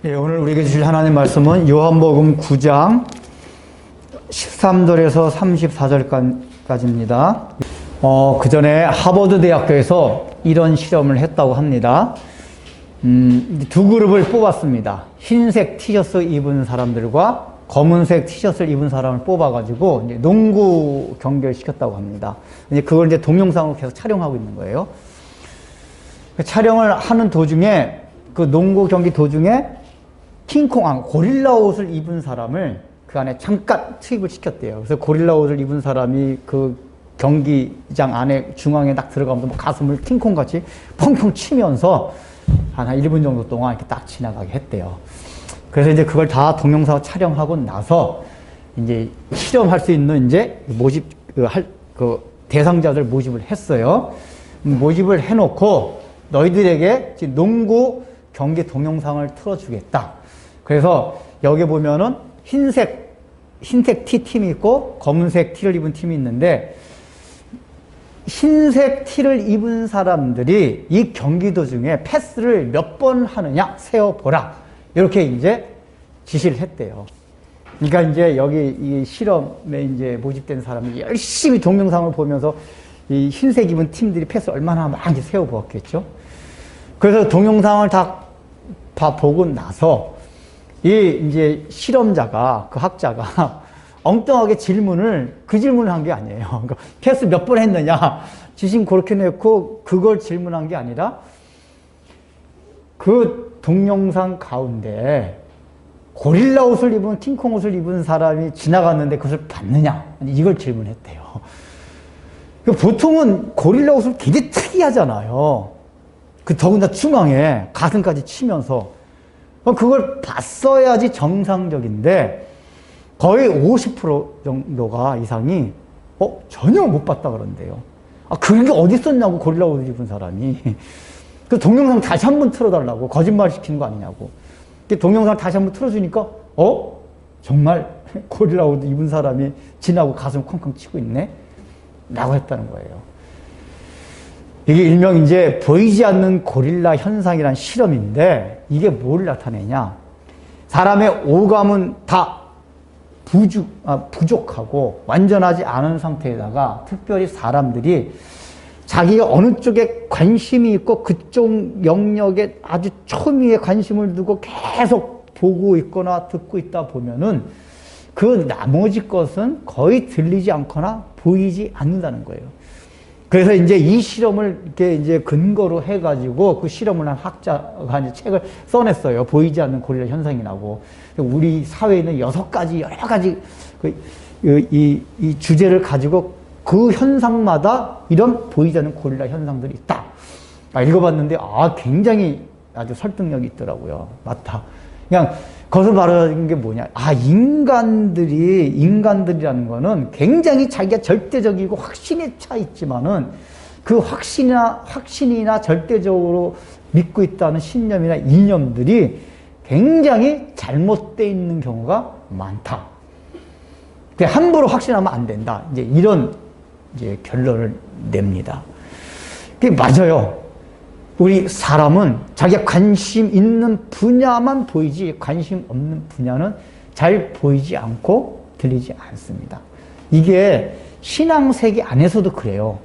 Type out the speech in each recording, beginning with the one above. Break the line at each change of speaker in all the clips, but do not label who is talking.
예, 오늘 우리에게 주실 하나님 말씀은 요한복음 9장 13절에서 34절까지입니다. 그 전에 하버드 대학교에서 이런 실험을 했다고 합니다. 두 그룹을 뽑았습니다. 흰색 티셔츠 입은 사람들과 검은색 티셔츠를 입은 사람을 뽑아가지고 이제 농구 경기를 시켰다고 합니다. 이제 그걸 이제 동영상으로 계속 촬영하고 있는 거예요. 촬영을 하는 도중에 그 농구 경기 도중에 고릴라 옷을 입은 사람을 그 안에 잠깐 투입을 시켰대요. 그래서 고릴라 옷을 입은 사람이 그 경기장 안에 중앙에 딱 들어가면서 뭐 가슴을 킹콩같이 펑펑 치면서 한 1분 정도 동안 이렇게 딱 지나가게 했대요. 그래서 이제 그걸 다 동영상 촬영하고 나서 이제 실험할 수 있는 이제 대상자들 모집을 했어요. 모집을 해놓고 너희들에게 농구 경기 동영상을 틀어주겠다. 그래서 여기 보면은 흰색 티 팀이 있고 검은색 티를 입은 팀이 있는데 흰색 티를 입은 사람들이 이 경기 도중에 패스를 몇 번 하느냐 세어보라. 이렇게 이제 지시를 했대요. 그러니까 이제 여기 이 실험에 이제 모집된 사람이 열심히 동영상을 보면서 이 흰색 입은 팀들이 패스 얼마나 막 이제 세어보았겠죠. 그래서 동영상을 다 보고 나서 이 이제 실험자가 그 학자가 엉뚱하게 질문을 한 게 아니에요. 그러니까 패스 몇 번 했느냐 지신 그렇게 놓고 그걸 질문한 게 아니라 그 동영상 가운데 고릴라 옷을 입은 킹콩 옷을 입은 사람이 지나갔는데 그것을 봤느냐 이걸 질문했대요. 보통은 고릴라 옷을 굉장히 특이하잖아요. 그 더군다나 중앙에 가슴까지 치면서 그걸 봤어야지 정상적인데 거의 50% 정도가 이상이 전혀 못 봤다 그런대요. 그게 어디 있었냐고 고릴라 옷을 입은 사람이. 그 동영상 다시 한번 틀어달라고 거짓말 시키는 거 아니냐고. 그 동영상 다시 한번 틀어주니까 정말 고릴라 옷 입은 사람이 지나고 가슴 쾅쾅 치고 있네 라고 했다는 거예요. 이게 일명 이제 보이지 않는 고릴라 현상이란 실험인데 이게 뭘 나타내냐? 사람의 오감은 다 부족하고 완전하지 않은 상태에다가 특별히 사람들이 자기가 어느 쪽에 관심이 있고 그쪽 영역에 아주 초미의 관심을 두고 계속 보고 있거나 듣고 있다 보면은 그 나머지 것은 거의 들리지 않거나 보이지 않는다는 거예요. 그래서 이제 이 실험을 이렇게 이제 근거로 해가지고 그 실험을 한 학자가 이제 책을 써냈어요. 보이지 않는 고릴라 현상이라고. 우리 사회에 있는 여러 가지 이 주제를 가지고 그 현상마다 이런 보이지 않는 고릴라 현상들이 있다. 읽어봤는데 굉장히 아주 설득력이 있더라고요. 맞다. 그냥 그것을 말하는 게 뭐냐. 인간들이라는 거는 굉장히 자기가 절대적이고 확신에 차 있지만은 그 확신이나 절대적으로 믿고 있다는 신념이나 이념들이 굉장히 잘못되어 있는 경우가 많다. 함부로 확신하면 안 된다. 이제 이런 결론을 냅니다. 그게 맞아요. 우리 사람은 자기가 관심 있는 분야만 보이지 관심 없는 분야는 잘 보이지 않고 들리지 않습니다. 이게 신앙세계 안에서도 그래요.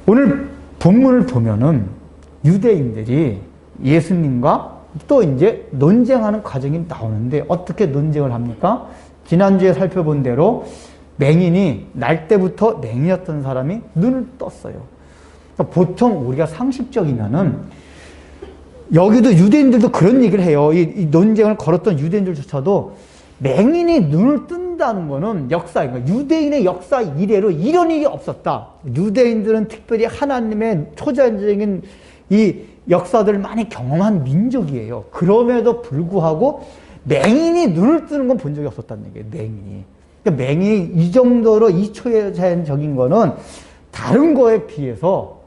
오늘 본문을 보면은 유대인들이 예수님과 또 이제 논쟁하는 과정이 나오는데 어떻게 논쟁을 합니까? 지난주에 살펴본 대로 맹인이 날 때부터 맹인이었던 사람이 눈을 떴어요. 보통 우리가 상식적이면은 여기도 유대인들도 그런 얘기를 해요. 이 논쟁을 걸었던 유대인들조차도 맹인이 눈을 뜬다는 거는 역사인 유대인의 역사 이래로 이런 일이 없었다. 유대인들은 특별히 하나님의 초자연적인 이 역사들을 많이 경험한 민족이에요. 그럼에도 불구하고 맹인이 눈을 뜨는 건 본 적이 없었다는 얘기예요. 맹인이. 그러니까 맹인이 이 정도로 이초자연적인 거는 다른 거에 비해서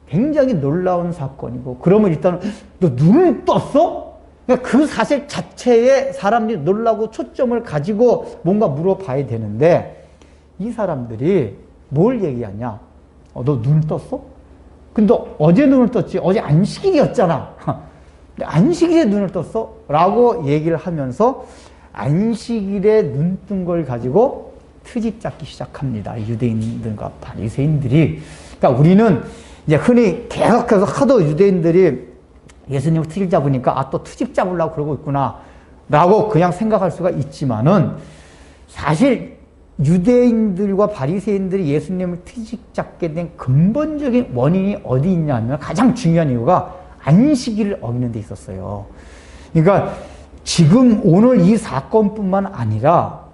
굉장히 놀라운 사건이고, 그러면 일단 너 눈을 떴어? 그러니까 그 사실 자체에 사람들이 놀라고 초점을 가지고 뭔가 물어봐야 되는데 이 사람들이 뭘 얘기하냐? 너 눈을 떴어? 근데 너 어제 눈을 떴지? 어제 안식일이었잖아. 안식일에 눈을 떴어? 라고 얘기를 하면서 안식일에 눈 뜬 걸 가지고 트집 잡기 시작합니다. 유대인들과 바리새인들이. 그러니까 우리는 이제 흔히 계속해서 하도 유대인들이 예수님을 트집 잡으니까 또 트집 잡으려고 그러고 있구나 라고 그냥 생각할 수가 있지만은 사실 유대인들과 바리새인들이 예수님을 트집 잡게 된 근본적인 원인이 어디 있냐면 가장 중요한 이유가 안식일을 어기는 데 있었어요. 그러니까 지금 오늘 이 사건뿐만 아니라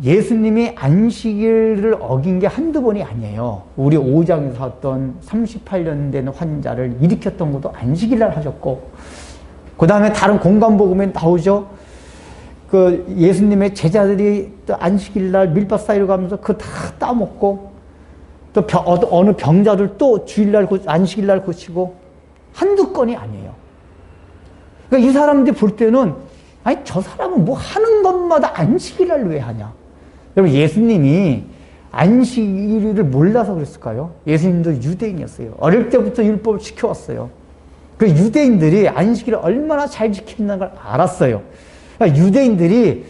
예수님이 안식일을 어긴 게 한두 번이 아니에요. 우리 5장에서 봤던 38년 된 환자를 일으켰던 것도 안식일날 하셨고, 그 다음에 다른 공간복음에 나오죠. 그 예수님의 제자들이 또 안식일날 밀밭 사이로 가면서 그거 다 따먹고, 또 어느 병자들 또 주일날 안식일날 고치고, 한두 건이 아니에요. 그러니까 이 사람들이 볼 때는 아니 저 사람은 뭐 하는 것마다 안식일날 왜 하냐. 여러분 예수님이 안식일을 몰라서 그랬을까요? 예수님도 유대인이었어요. 어릴 때부터 율법을 지켜왔어요. 그 유대인들이 안식일을 얼마나 잘 지킨다는 걸 알았어요. 그러니까 유대인들이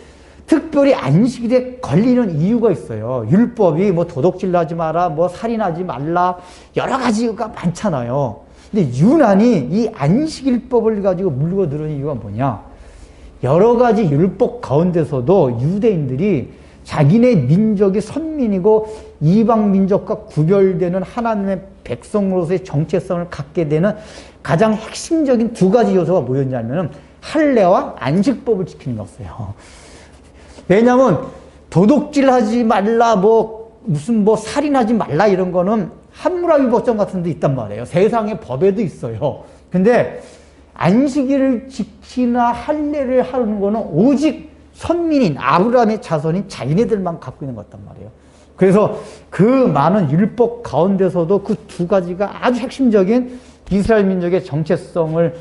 특별히 안식일에 걸리는 이유가 있어요. 율법이 뭐 도둑질 하지 마라, 뭐 살인하지 말라, 여러 가지가 많잖아요. 근데 유난히 이 안식일법을 가지고 물고 늘어진 이유가 뭐냐? 여러 가지 율법 가운데서도 유대인들이 자기네 민족이 선민이고 이방 민족과 구별되는 하나님의 백성으로서의 정체성을 갖게 되는 가장 핵심적인 두 가지 요소가 뭐였냐면 할례와 안식법을 지키는 거였어요. 왜냐하면 도둑질하지 말라, 무슨 살인하지 말라 이런 거는 함무라비 법정 같은 데 있단 말이에요. 세상의 법에도 있어요. 근데 안식일을 지키나 할례를 하는 거는 오직 선민인 아브라함의 자손인 자기네들만 갖고 있는 거단 말이에요. 그래서 그 많은 율법 가운데서도 그 두 가지가 아주 핵심적인 이스라엘 민족의 정체성을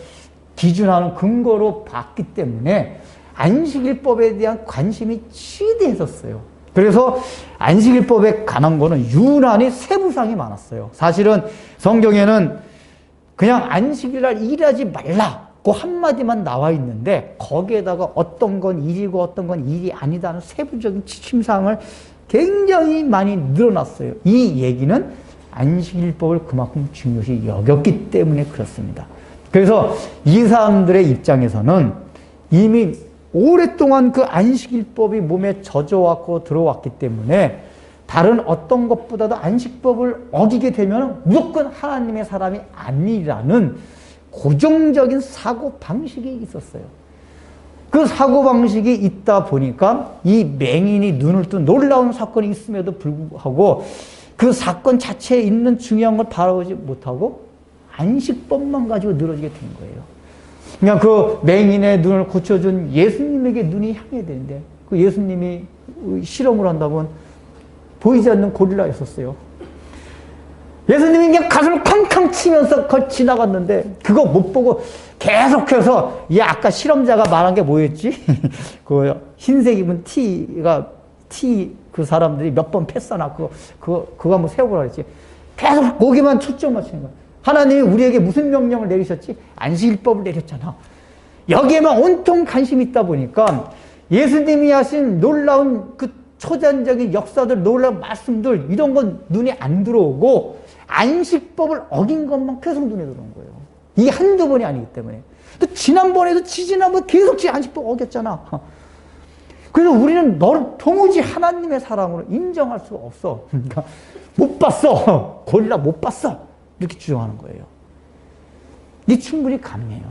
기준하는 근거로 봤기 때문에 안식일법에 대한 관심이 지대했었어요. 그래서 안식일법에 관한 거는 유난히 세부사항이 많았어요. 사실은 성경에는 그냥 안식일날 일하지 말라 그 한마디만 나와 있는데 거기에다가 어떤 건 일이고 어떤 건 일이 아니다는 세부적인 지침사항을 굉장히 많이 늘어났어요. 이 얘기는 안식일법을 그만큼 중요시 여겼기 때문에 그렇습니다. 그래서 이 사람들의 입장에서는 이미 오랫동안 그 안식일법이 몸에 젖어왔고 들어왔기 때문에 다른 어떤 것보다도 안식법을 어기게 되면 무조건 하나님의 사람이 아니라는 고정적인 사고방식이 있었어요. 그 사고방식이 있다 보니까 이 맹인이 눈을 뜬 놀라운 사건이 있음에도 불구하고 그 사건 자체에 있는 중요한 걸 바라보지 못하고 안식법만 가지고 늘어지게 된 거예요. 그냥 그 맹인의 눈을 고쳐준 예수님에게 눈이 향해야 되는데 그 예수님이 실험을 한다면 보이지 않는 고릴라였었어요. 예수님이 그냥 가슴을 쾅쾅 치면서 지나갔는데 그거 못 보고 계속해서 아까 실험자가 말한 게 뭐였지? 그 흰색 입은 그 사람들이 몇 번 패스나 그거 한번 세워보라 그랬지. 계속 거기만 초점 맞추는 거야. 하나님이 우리에게 무슨 명령을 내리셨지? 안식일법을 내렸잖아. 여기에만 온통 관심이 있다 보니까 예수님이 하신 놀라운 그 초전적인 역사들, 놀라운 말씀들 이런 건 눈에 안 들어오고 안식법을 어긴 것만 계속 눈에 들어온 거예요. 이게 한두 번이 아니기 때문에. 또 지난번에도 지지난번 계속 안식법 어겼잖아. 그래서 우리는 너를 도무지 하나님의 사랑으로 인정할 수가 없어. 그러니까 못 봤어. 고릴라 못 봤어. 이렇게 주장하는 거예요. 이게 충분히 가능해요.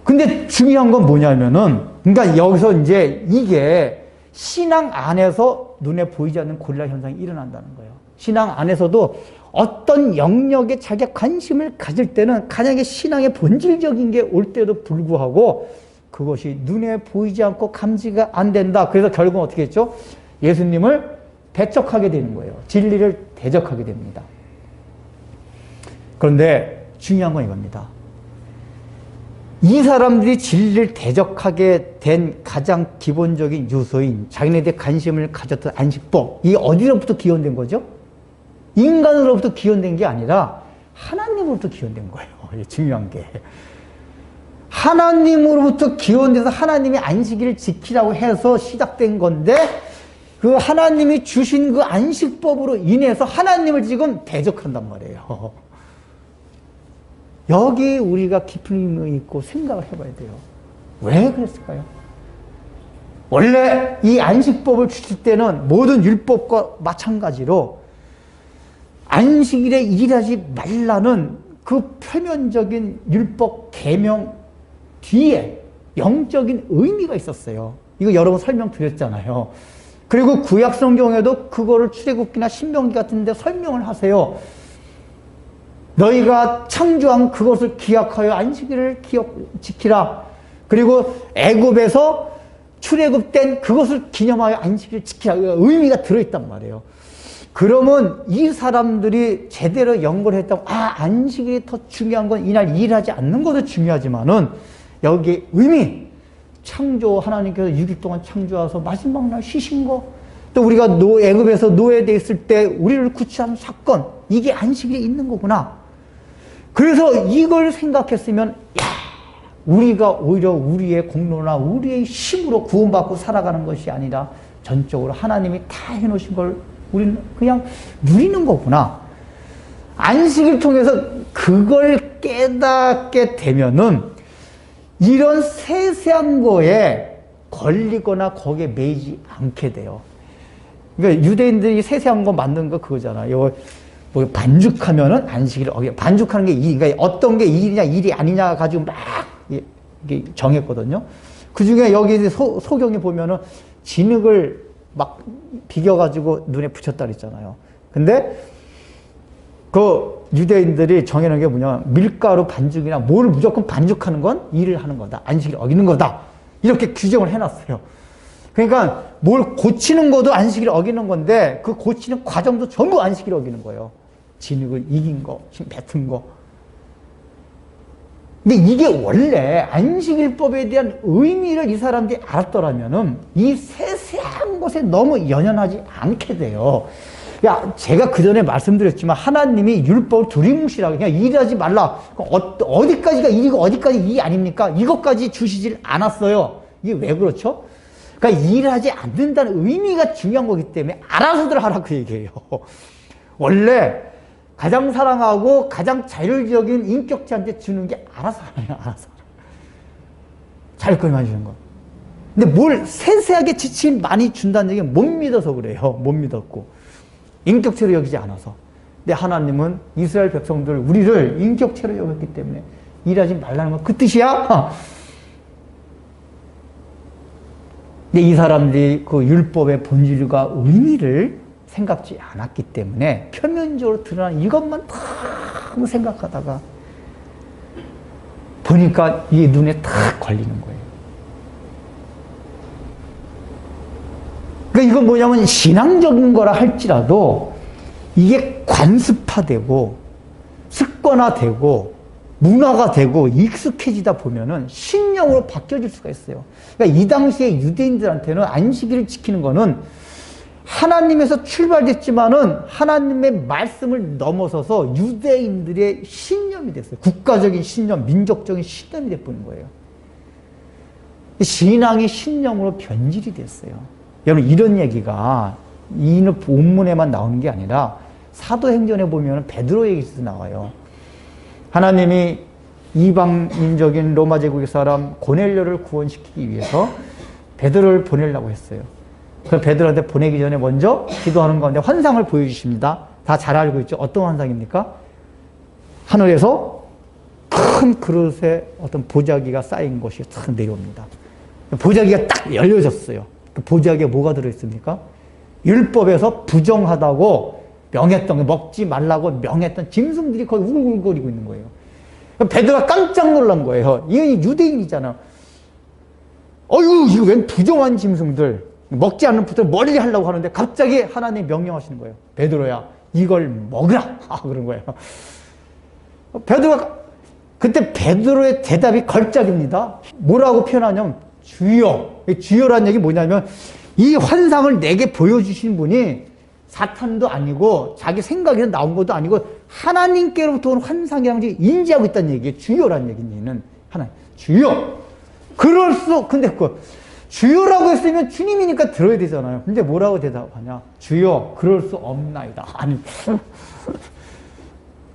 근데 중요한 건 뭐냐면은, 그러니까 여기서 이제 이게 신앙 안에서 눈에 보이지 않는 고릴라 현상이 일어난다는 거예요. 신앙 안에서도 어떤 영역에 자기가 관심을 가질 때는 가장 신앙의 본질적인 게 올 때도 불구하고 그것이 눈에 보이지 않고 감지가 안 된다. 그래서 결국은 어떻게 했죠? 예수님을 배척하게 되는 거예요. 진리를 대적하게 됩니다. 그런데 중요한 건 이겁니다. 이 사람들이 진리를 대적하게 된 가장 기본적인 요소인 자기네들의 관심을 가졌던 안식법, 이게 어디로부터 기원된 거죠? 인간으로부터 기원된 게 아니라 하나님으로부터 기원된 거예요. 중요한 게. 하나님으로부터 기원돼서 하나님이 안식일을 지키라고 해서 시작된 건데, 그 하나님이 주신 그 안식법으로 인해서 하나님을 지금 대적한단 말이에요. 여기 우리가 깊은 의미 있고 생각을 해봐야 돼요. 왜 그랬을까요? 원래 이 안식법을 주실 때는 모든 율법과 마찬가지로 안식일에 일하지 말라는 그 표면적인 율법 계명 뒤에 영적인 의미가 있었어요. 이거 여러 번 설명드렸잖아요. 그리고 구약 성경에도 그거를 출애굽기나 신명기 같은 데 설명을 하세요. 너희가 창조한 그것을 기약하여 안식일을 지키라. 그리고 애굽에서 출애굽된 그것을 기념하여 안식일을 지키라. 의미가 들어있단 말이에요. 그러면 이 사람들이 제대로 연구를 했다고, 안식일이 더 중요한 건 이날 일하지 않는 것도 중요하지만은 여기에 의미, 창조, 하나님께서 6일 동안 창조하셔서 마지막 날 쉬신 거, 또 우리가 애굽에서 노예되어 있을 때 우리를 구출하는 사건, 이게 안식일에 있는 거구나. 그래서 이걸 생각했으면, 우리가 오히려 우리의 공로나 우리의 힘으로 구원받고 살아가는 것이 아니라 전적으로 하나님이 다 해놓으신 걸 우리는 그냥 누리는 거구나. 안식을 통해서 그걸 깨닫게 되면은 이런 세세한 거에 걸리거나 거기에 매이지 않게 돼요. 그러니까 유대인들이 세세한 거 만든 거 그거잖아요. 뭐 반죽하면은 안식일을 반죽하는 게 그러니까 어떤 게 일이냐 일이 아니냐 가지고 막 이게 정했거든요. 그 중에 여기 소경에 보면은 진흙을 막 비겨가지고 눈에 붙였다 그랬잖아요. 근데 그 유대인들이 정해놓은 게 뭐냐, 밀가루 반죽이나 뭘 무조건 반죽하는 건 일을 하는 거다. 안식일 어기는 거다. 이렇게 규정을 해놨어요. 그러니까 뭘 고치는 것도 안식일 어기는 건데 그 고치는 과정도 전부 안식일 어기는 거예요. 진흙을 이긴 거, 힘 뱉은 거. 근데 이게 원래 안식일법에 대한 의미를 이 사람들이 알았더라면은 이 세세한 것에 너무 연연하지 않게 돼요. 제가 그 전에 말씀드렸지만 하나님이 율법을 두리뭉실하게 그냥 일하지 말라. 어디까지가 일이고 어디까지 일이 아닙니까? 이것까지 주시질 않았어요. 이게 왜 그렇죠? 그러니까 일하지 않는다는 의미가 중요한 거기 때문에 알아서들 하라 그 얘기예요. 원래 가장 사랑하고 가장 자율적인 인격체한테 주는 게 알아서 하라요. 알아서. 자율 것만 주는 거. 근데 뭘 세세하게 지침 많이 준다는 얘기는 못 믿어서 그래요. 못 믿었고. 인격체로 여기지 않아서. 근데 하나님은 이스라엘 백성들, 우리를 인격체로 여겼기 때문에 일하지 말라는 건 그 뜻이야? 근데 이 사람들이 그 율법의 본질과 의미를 생각지 않았기 때문에 표면적으로 드러난 이것만 너무 생각하다가 보니까 이게 눈에 탁 걸리는 거예요. 그러니까 이건 뭐냐면 신앙적인 거라 할지라도 이게 관습화되고 습관화되고 문화가 되고 익숙해지다 보면은 신령으로 바뀌어질 수가 있어요. 그러니까 이 당시에 유대인들한테는 안식일을 지키는 거는 하나님에서 출발됐지만은 하나님의 말씀을 넘어서서 유대인들의 신념이 됐어요. 국가적인 신념, 민족적인 신념이 돼버린 거예요. 신앙이 신념으로 변질이 됐어요. 여러분, 이런 얘기가 이 본문에만 나오는 게 아니라 사도행전에 보면 베드로 얘기도 나와요. 하나님이 이방인적인 로마 제국의 사람 고넬료를 구원시키기 위해서 베드로를 보내려고 했어요. 그 베드로한테 보내기 전에 먼저 기도하는 가운데 환상을 보여주십니다. 다 잘 알고 있죠. 어떤 환상입니까? 하늘에서 큰 그릇에 어떤 보자기가 쌓인 것이 탁 내려옵니다. 보자기가 딱 열려졌어요. 그 보자기에 뭐가 들어있습니까? 율법에서 부정하다고 명했던, 먹지 말라고 명했던 짐승들이 거기 울글거리고 있는 거예요. 베드로가 깜짝 놀란 거예요. 이 유대인이잖아. 어휴, 이거 웬 부정한 짐승들. 먹지 않는 부터 멀리 하려고 하는데 갑자기 하나님이 명령하시는 거예요. 베드로야, 이걸 먹으라. 그런 거예요. 베드로가, 그때 베드로의 대답이 걸작입니다. 뭐라고 표현하냐면, 주여. 주여라는 얘기 뭐냐면, 이 환상을 내게 보여주신 분이 사탄도 아니고 자기 생각에서 나온 것도 아니고 하나님께로부터 온 환상이라는 것을 인지하고 있다는 얘기예요. 주요라는 얘기는 하나님. 주요. 근데 주요라고 했으면 주님이니까 들어야 되잖아요. 근데 뭐라고 대답하냐? 주요, 그럴 수 없나이다. 아니.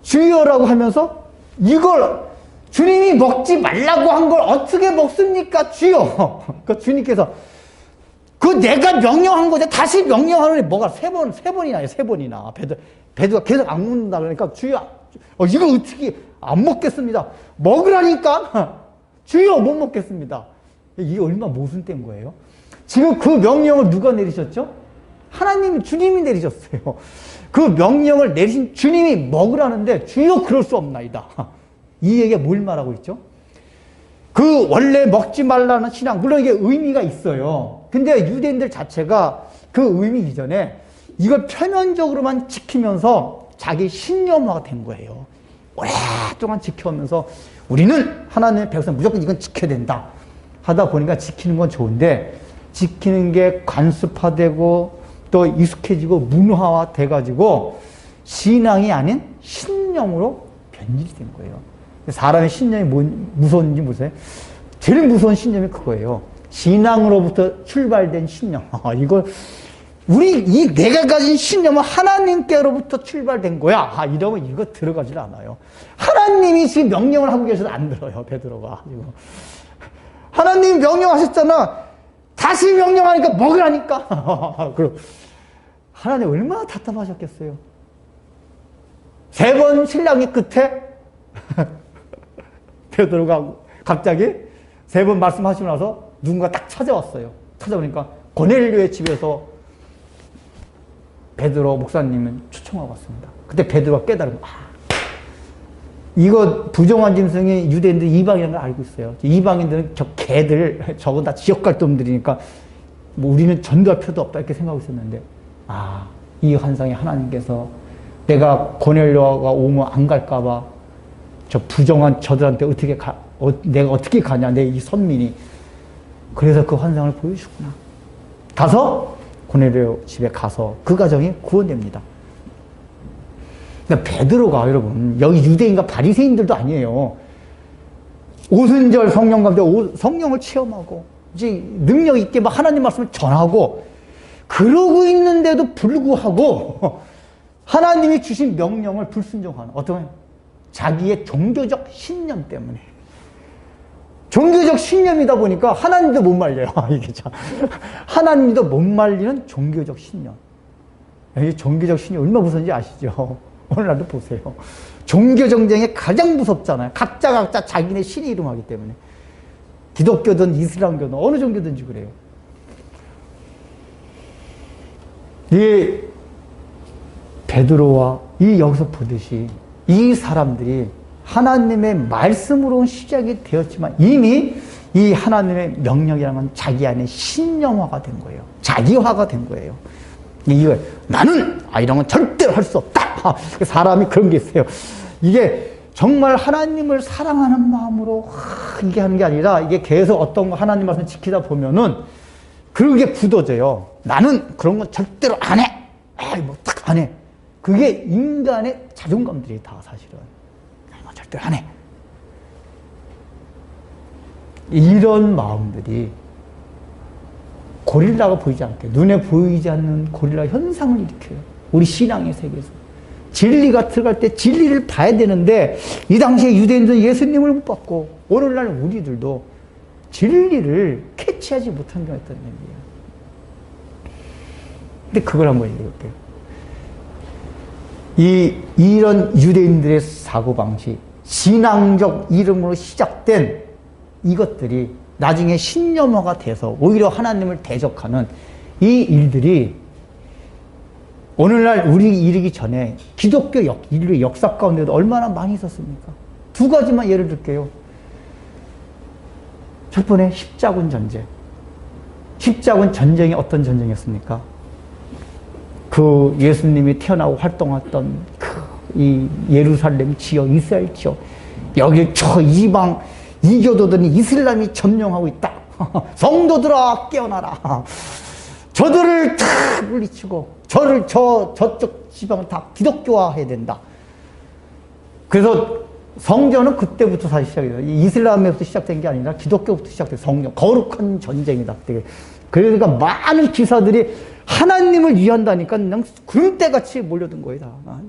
주요라고 하면서 이걸 주님이 먹지 말라고 한 걸 어떻게 먹습니까? 주요. 그러니까 주님께서 내가 명령한 거지 다시 명령하는 뭐가 세 번이나 해요. 세 번이나. 베드로가 계속 안 먹는다 그러니까 주여, 이거 어떻게 안 먹겠습니다. 먹으라니까. 주여, 못 먹겠습니다. 이게 얼마나 모순된 거예요. 지금 그 명령을 누가 내리셨죠? 하나님이, 주님이 내리셨어요. 그 명령을 내리신 주님이 먹으라는데 주여 그럴 수 없나이다. 이 얘기가 뭘 말하고 있죠? 그 원래 먹지 말라는 신앙, 물론 이게 의미가 있어요. 근데 유대인들 자체가 그 의미 이전에 이걸 표면적으로만 지키면서 자기 신념화가 된 거예요. 오랫동안 지켜오면서 우리는 하나님의 백성 무조건 이건 지켜야 된다 하다 보니까 지키는 건 좋은데 지키는 게 관습화되고 또 익숙해지고 문화화 돼가지고 신앙이 아닌 신념으로 변질이 된 거예요. 사람의 신념이 무서운지 모르세요? 제일 무서운 신념이 그거예요. 신앙으로부터 출발된 신념. 이걸 내가 가진 신념은 하나님께로부터 출발된 거야. 이러면 이거 들어가질 않아요. 하나님이 지금 명령을 하고 계셔도 안 들어요. 베드로가. 하나님이 명령하셨잖아. 다시 명령하니까 먹으라니까. 그럼 하나님 얼마나 답답하셨겠어요. 3번 신랑이 끝에 베드로가 갑자기 3번 말씀하시고 나서 누군가 딱 찾아왔어요. 찾아오니까 고넬료의 집에서 베드로 목사님은 초청하고 왔습니다. 그때 베드로가 깨달은 이거 부정한 짐승이 유대인들 이방이라는 걸 알고 있어요. 이방인들은 저 개들 저건 다 지역갈등들이니까 뭐 우리는 전도할 필요도 없다 이렇게 생각하고 있었는데 이 환상에 하나님께서 내가 고넬료가 오면 안 갈까 봐 저 부정한 저들한테 내가 어떻게 가냐, 내 이 선민이. 그래서 그 환상을 보여주구나. 가서 고넬료 집에 가서 그 가정이 구원됩니다. 그러니까 베드로가 여러분 여기 유대인과 바리새인들도 아니에요. 오순절 성령 가운데 성령을 체험하고 이제 능력 있게 막 하나님 말씀을 전하고 그러고 있는데도 불구하고 하나님이 주신 명령을 불순종하는 어떤 자기의 종교적 신념 때문에. 종교적 신념이다 보니까 하나님도 못 말려요. 이게 참. 하나님도 못 말리는 종교적 신념. 이 종교적 신념이 얼마나 무서운지 아시죠? 오늘날도 보세요. 종교 정쟁이 가장 무섭잖아요. 각자 자기네 신이 이름하기 때문에. 기독교든 이슬람교든 어느 종교든지 그래요. 이 베드로와 여기서 보듯이 이 사람들이 하나님의 말씀으로 시작이 되었지만 이미 이 하나님의 명령이라는 건 자기 안에 신념화가 된 거예요. 자기화가 된 거예요. 이거 나는 이런 건 절대로 할 수 없다. 사람이 그런 게 있어요. 이게 정말 하나님을 사랑하는 마음으로 이게 하는 게 아니라 이게 계속 어떤 거 하나님 말씀 지키다 보면은 그게 굳어져요. 나는 그런 건 절대로 안 해. 뭐 딱 안 해. 그게 인간의 자존감들이 다 사실은. 절대로 안 해. 이런 마음들이 고릴라가 보이지 않게, 눈에 보이지 않는 고릴라 현상을 일으켜요. 우리 신앙의 세계에서. 진리가 들어갈 때 진리를 봐야 되는데 이 당시에 유대인들은 예수님을 못 봤고 오늘날 우리들도 진리를 캐치하지 못한 경우가 있다는 얘기예요. 근데 그걸 한번 얘기해볼게요. 이런 유대인들의 사고방식, 신앙적 이름으로 시작된 이것들이 나중에 신념화가 돼서 오히려 하나님을 대적하는 이 일들이 오늘날 우리 이르기 전에 기독교 인류 역사 가운데도 얼마나 많이 있었습니까? 2가지만 예를 들게요. 첫 번째 십자군 전쟁. 십자군 전쟁이 어떤 전쟁이었습니까? 그 예수님이 태어나고 활동했던 이 예루살렘 지역, 이스라엘 지역, 여기 저 이방 이교도들이 이슬람이 점령하고 있다. 성도들아 깨어나라. 저들을 다 물리치고 저쪽 지방을 다 기독교화해야 된다. 그래서 성전은 그때부터 사실 시작이에요. 이슬람에부터 시작된 게 아니라 기독교부터 시작된 성전, 거룩한 전쟁이다. 그러니까 많은 기사들이 하나님을 위한다니까 그냥 구름대같이 몰려든 거예요. 다.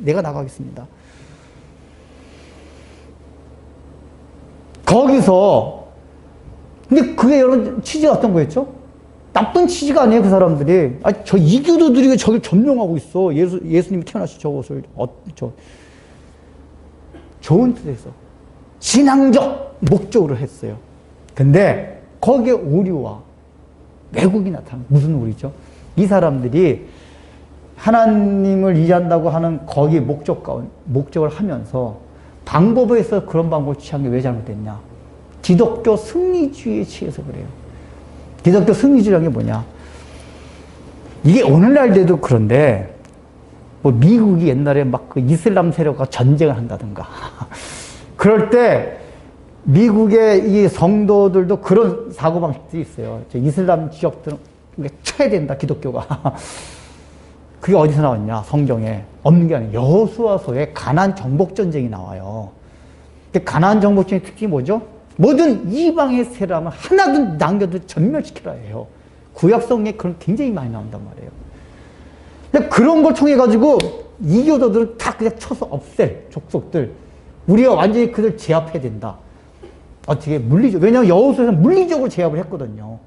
내가 나가겠습니다. 거기서 근데 그게 여러분 취지가 어떤 거였죠? 나쁜 취지가 아니에요. 그 사람들이. 저 이교도들이 왜 저길 점령하고 있어. 예수님이 태어나신 저것을 좋은 뜻에서 신앙적 목적으로 했어요. 근데 거기에 오류와 왜곡이 나타나는 무슨 오류죠? 이 사람들이 하나님을 이해한다고 하는 거기에 목적을 하면서 방법에 있어서 그런 방법을 취한 게 왜 잘못됐냐? 기독교 승리주의에 취해서 그래요. 기독교 승리주의라는 게 뭐냐? 이게 오늘날에도 그런데 뭐 미국이 옛날에 막 그 이슬람 세력과 전쟁을 한다든가 그럴 때 미국의 이 성도들도 그런 사고방식들이 있어요. 이슬람 지역들은 쳐야 된다, 기독교가. 그게 어디서 나왔냐? 성경에. 없는 게 아니에요. 여호수아서에 가나안 정복전쟁이 나와요. 가나안 정복전쟁의 특징이 뭐죠? 모든 이방의 세력을 하나도 남겨도 전멸시키라 해요. 구약성에 그런 굉장히 많이 나온단 말이에요. 근데 그런 걸 통해가지고 이교도들은 다 그냥 쳐서 없앨 족속들. 우리가 완전히 그들 제압해야 된다. 어떻게? 물리적. 왜냐하면 여호수아에서는 물리적으로 제압을 했거든요.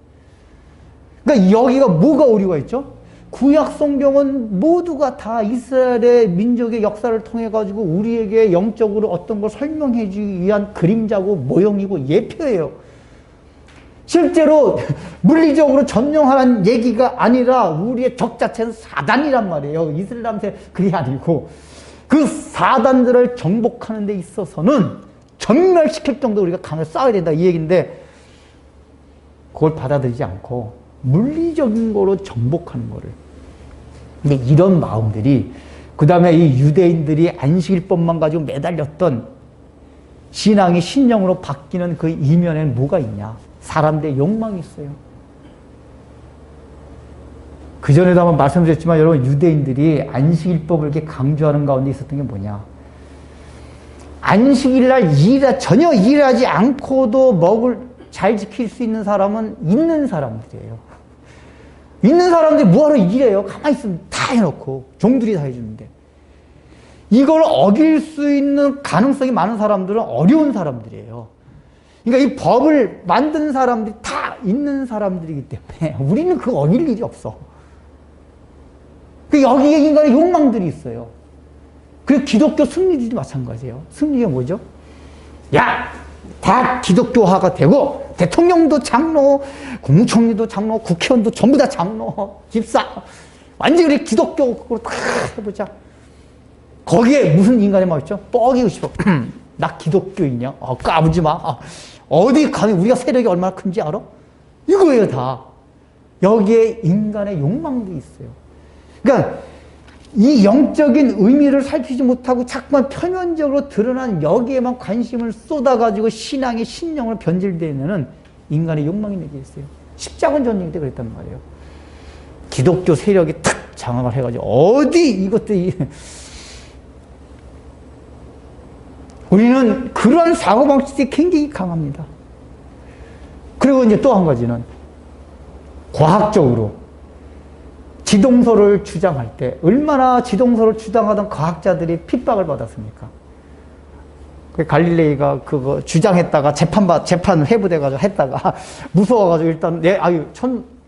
그러니까 여기가 뭐가 오류가 있죠? 구약 성경은 모두가 다 이스라엘의 민족의 역사를 통해 가지고 우리에게 영적으로 어떤 걸 설명해 주기 위한 그림자고 모형이고 예표예요. 실제로 물리적으로 점령하라는 얘기가 아니라 우리의 적 자체는 사단이란 말이에요. 이슬람세 그게 아니고 그 사단들을 정복하는 데 있어서는 전멸시킬 정도로 우리가 강을 쌓아야 된다 이 얘기인데 그걸 받아들이지 않고 물리적인 거로 정복하는 거를. 근데 이런 마음들이 그 다음에 이 유대인들이 안식일법만 가지고 매달렸던 신앙이 신령으로 바뀌는 그 이면에는 뭐가 있냐? 사람들의 욕망이 있어요. 그전에도 한번 말씀드렸지만 여러분 유대인들이 안식일법을 이렇게 강조하는 가운데 있었던 게 뭐냐? 안식일날 전혀 일하지 않고도 잘 지킬 수 있는 사람은 있는 사람들이에요. 있는 사람들이 뭐하러 일해요? 가만히 있으면 다 해놓고 종들이 다 해주는데 이걸 어길 수 있는 가능성이 많은 사람들은 어려운 사람들이에요. 그러니까 이 법을 만든 사람들이 다 있는 사람들이기 때문에 우리는 그거 어길 일이 없어. 여기에 인간의 욕망들이 있어요. 그리고 기독교 승리주의도 마찬가지예요. 승리가 뭐죠? 야! 다 기독교화가 되고 대통령도 장로, 국무총리도 장로, 국회의원도 전부 다 장로, 집사 완전히 기독교로 다 해보자. 거기에 무슨 인간의 마음 있죠? 뻐기고 싶어. 나 기독교인이야? 까부지 마. 어디 가면 우리가 세력이 얼마나 큰지 알아? 이거예요 다. 여기에 인간의 욕망도 있어요. 그러니까 이 영적인 의미를 살피지 못하고 자꾸만 표면적으로 드러난 여기에만 관심을 쏟아가지고 신앙의 신령을 변질되면은 인간의 욕망이 내게 있어요. 십자군 전쟁 때 그랬단 말이에요. 기독교 세력이 탁 장악을 해가지고 어디 이것들이 우리는 그런 사고방식이 굉장히 강합니다. 그리고 이제 또 한 가지는 과학적으로 지동설을 주장할 때 얼마나 지동설을 주장하던 과학자들이 핍박을 받았습니까? 갈릴레이가 그거 주장했다가 재판 회부돼가지고 했다가 무서워가지고 일단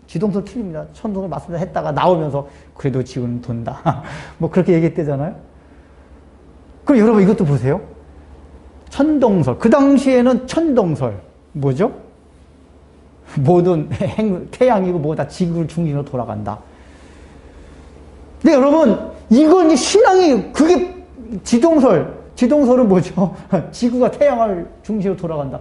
지동설 틀립니다. 천동설 맞습니다. 했다가 나오면서 그래도 지구는 돈다. 뭐 그렇게 얘기했대잖아요. 그럼 여러분 이것도 보세요. 천동설. 그 당시에는 천동설. 뭐죠? 모든 태양이고 뭐다 지구를 중심으로 돌아간다. 근데 여러분, 이건 이제 신앙이, 그게 지동설은 뭐죠? 지구가 태양을 중심으로 돌아간다.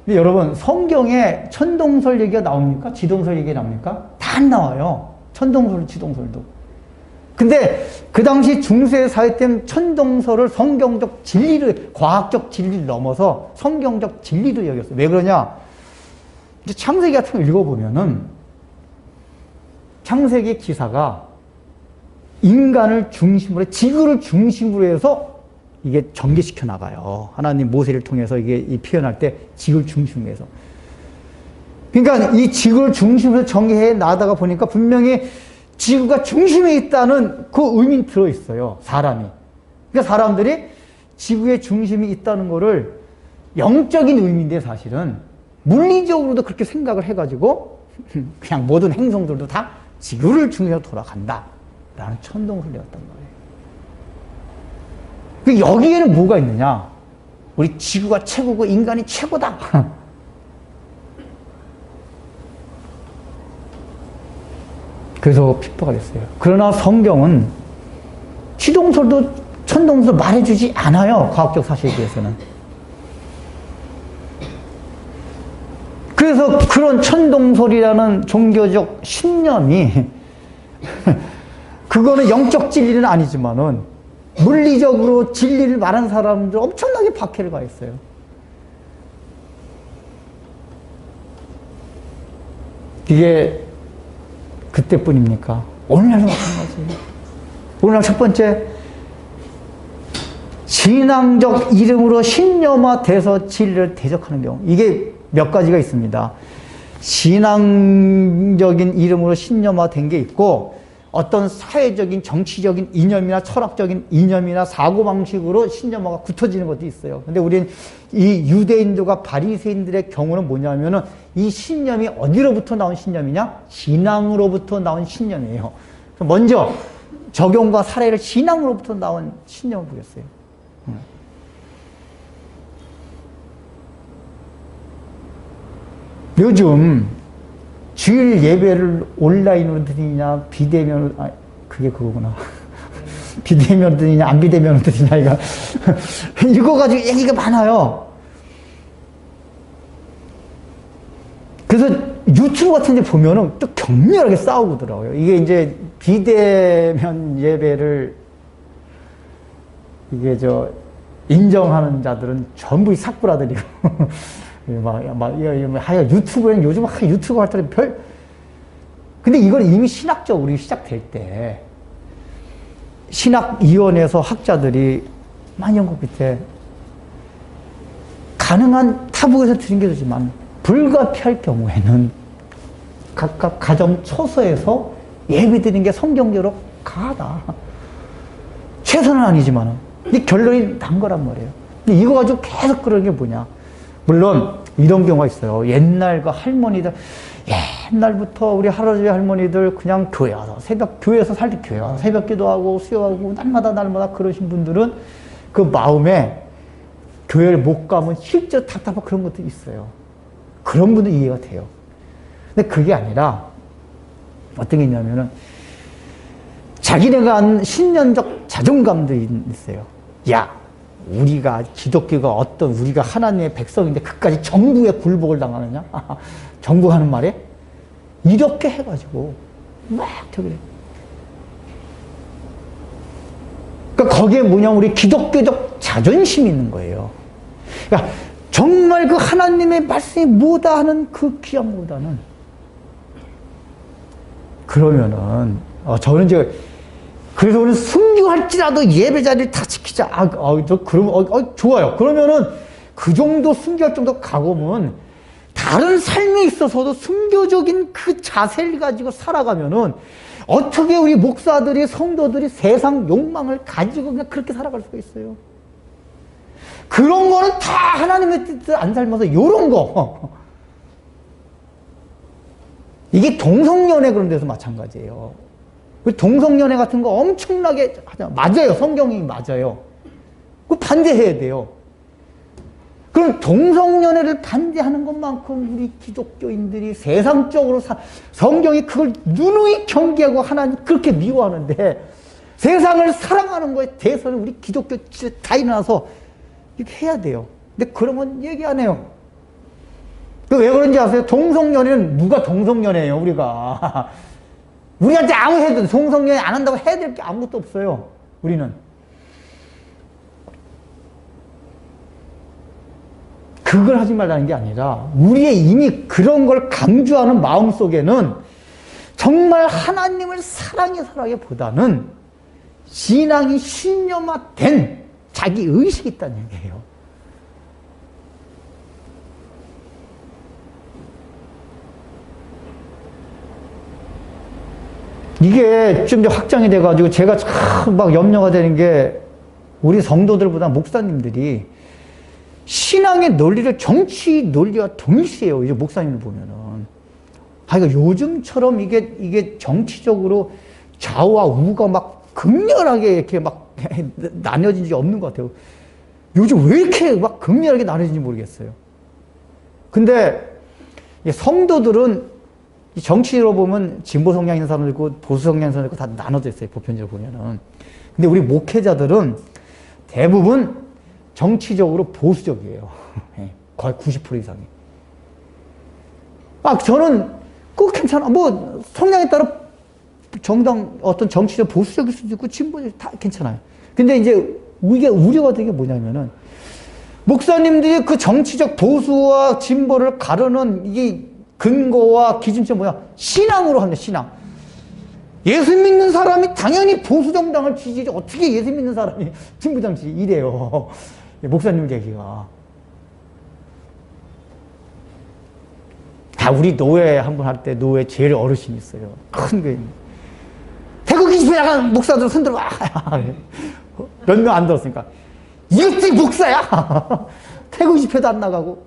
근데 여러분, 성경에 천동설 얘기가 나옵니까? 지동설 얘기가 나옵니까? 다 안 나와요. 천동설, 지동설도. 근데 그 당시 중세 사회 때는 천동설을 성경적 진리를, 과학적 진리를 넘어서 성경적 진리로 여겼어요. 왜 그러냐? 이제 창세기 같은 거 읽어보면은 창세기 기사가 인간을 중심으로, 지구를 중심으로 해서 이게 전개시켜 나가요. 하나님 모세를 통해서 이게 표현할 때 지구를 중심으로 해서. 그러니까 이 지구를 중심으로 전개해 나가다가 보니까 분명히 지구가 중심에 있다는 그 의미는 들어있어요. 사람이. 그러니까 사람들이 지구의 중심이 있다는 거를 영적인 의미인데 사실은 물리적으로도 그렇게 생각을 해가지고 그냥 모든 행성들도 다 지구를 중심으로 돌아간다 라는 천동을 내었단 말이에요. 여기에는 뭐가 있느냐? 우리 지구가 최고고 인간이 최고다. 그래서 핍박을 했어요. 그러나 성경은 지동설도 천동설 말해주지 않아요. 과학적 사실에 대해서는. 그래서 그런 천동설이라는 종교적 신념이 그거는 영적 진리는 아니지만은 물리적으로 진리를 말하는 사람들 엄청나게 박해를 가했어요. 이게 그때뿐입니까? 오늘날도 마찬가지예요. 오늘날 첫 번째, 신앙적 이름으로 신념화돼서 진리를 대적하는 경우. 이게 몇 가지가 있습니다. 신앙적인 이름으로 신념화된 게 있고, 어떤 사회적인 정치적인 이념이나 철학적인 이념이나 사고방식으로 신념화가 굳어지는 것도 있어요. 근데 우리는 이 유대인들과 바리새인들의 경우는 뭐냐면은 이 신념이 어디로부터 나온 신념이냐? 신앙으로부터 나온 신념이에요. 먼저 적용과 사례를 신앙으로부터 나온 신념을 보겠어요. 요즘 주일 예배를 온라인으로 드리냐, 비대면으로, 그게 그거구나. 비대면으로 드리냐, 안 비대면으로 드리냐, 이거 가지고 얘기가 많아요. 그래서 유튜브 같은 데 보면은 또 격렬하게 싸우더라고요. 이게 이제 비대면 예배를, 이게 인정하는 자들은 전부 삭불아들이고, 하여 유튜브에는 요즘 유튜브 할 때는 근데 이건 이미 신학적으로 시작될 때, 신학위원회에서 학자들이 많이 연구 끝에 가능한 타국에서 드린 게 되지만, 불가피할 경우에는 각각 가정 초소에서 예배 드리는 게 성경적으로 가하다. 최선은 아니지만, 이 결론이 난 거란 말이에요. 근데 이거 가지고 계속 그러는 게 뭐냐. 물론 이런 경우가 있어요. 옛날 그 할머니들, 옛날부터 우리 할아버지 할머니들 그냥 교회 와서 교회에서 살 때 교회 와서 새벽 기도하고 수요하고 날마다 그러신 분들은 그 마음에 교회를 못 가면 실제로 답답하고 그런 것도 있어요. 그런 분도 이해가 돼요. 근데 그게 아니라 어떤 게 있냐면은 자기네가 한 신념적 자존감도 있어요. 야, 우리가 기독교가 우리가 하나님의 백성인데 그까지 정부에 굴복을 당하느냐? 정부 하는 말에? 이렇게 해가지고 막 저기. 그러니까 거기에 뭐냐, 우리 기독교적 자존심이 있는 거예요. 그러니까 정말 그 하나님의 말씀이 뭐다 하는 그 귀함보다는, 그러면은 저는 이제 그래서 우리는 순교할지라도 예배 자리를 다 지키자. 그럼 좋아요. 그러면은 그 정도 순교할 정도 가고면 다른 삶에 있어서도 순교적인 그 자세를 가지고 살아가면은 어떻게 우리 목사들이, 성도들이 세상 욕망을 가지고 그냥 그렇게 살아갈 수가 있어요. 그런 거는 다 하나님의 뜻을 안 삶아서 요런 거. 이게 동성연애 그런 데서 마찬가지예요. 동성연애 같은 거 엄청나게 하잖아요. 맞아요. 성경이 맞아요. 그거 반대해야 돼요. 그럼 동성연애를 반대하는 것만큼 우리 기독교인들이 세상적으로 성경이 그걸 누누이 경계하고 하나님 그렇게 미워하는데, 세상을 사랑하는 거에 대해서는 우리 기독교 진짜 다 일어나서 이렇게 해야 돼요. 근데 그런 건 얘기 안 해요. 왜 그런지 아세요? 동성연애는 누가 동성연애예요, 우리가. 우리한테 아무 해도 동성연애 안 한다고 해야 될 게 아무것도 없어요. 우리는. 그걸 하지 말라는 게 아니라 우리의 이미 그런 걸 강조하는 마음속에는 정말 하나님을 사랑하기보다는 신앙이 신념화된 자기 의식이 있다는 얘기예요. 이게 좀 확장이 돼가지고 제가 참 막 염려가 되는 게 우리 성도들보다 목사님들이 신앙의 논리를 정치 논리와 동일시해요. 이제 목사님을 보면은. 그러니까 요즘처럼 이게 정치적으로 좌우와 우가 막 극렬하게 이렇게 막 나뉘어진 적이 없는 것 같아요. 요즘 왜 이렇게 막 극렬하게 나뉘어진지 모르겠어요. 근데 성도들은 정치로 보면 진보 성향 있는 사람도 있고 보수 성향 있는 사람도 있고 다 나눠져 있어요. 보편적으로 보면은. 근데 우리 목회자들은 대부분 정치적으로 보수적이에요. 거의 90% 이상이. 저는 그거 괜찮아. 뭐 성향에 따라 정당 어떤 정치적 보수적일 수도 있고 진보적 다 괜찮아요. 근데 이제 이게 우려가 되는 게 뭐냐면은 목사님들이 그 정치적 보수와 진보를 가르는 이게 근거와 기준점 뭐야? 신앙으로 합니다. 신앙. 예수 믿는 사람이 당연히 보수 정당을 지지지 어떻게 예수 믿는 사람이 진보 정당 지지 이래요. 목사님 얘기가. 우리 노회 한 번 할 때 노회 제일 어르신이 있어요. 큰 게. 태극기 집회 나간 목사들 손 들어. 몇 명 안 들었으니까. 이것이 목사야! 태극기 집회도 안 나가고.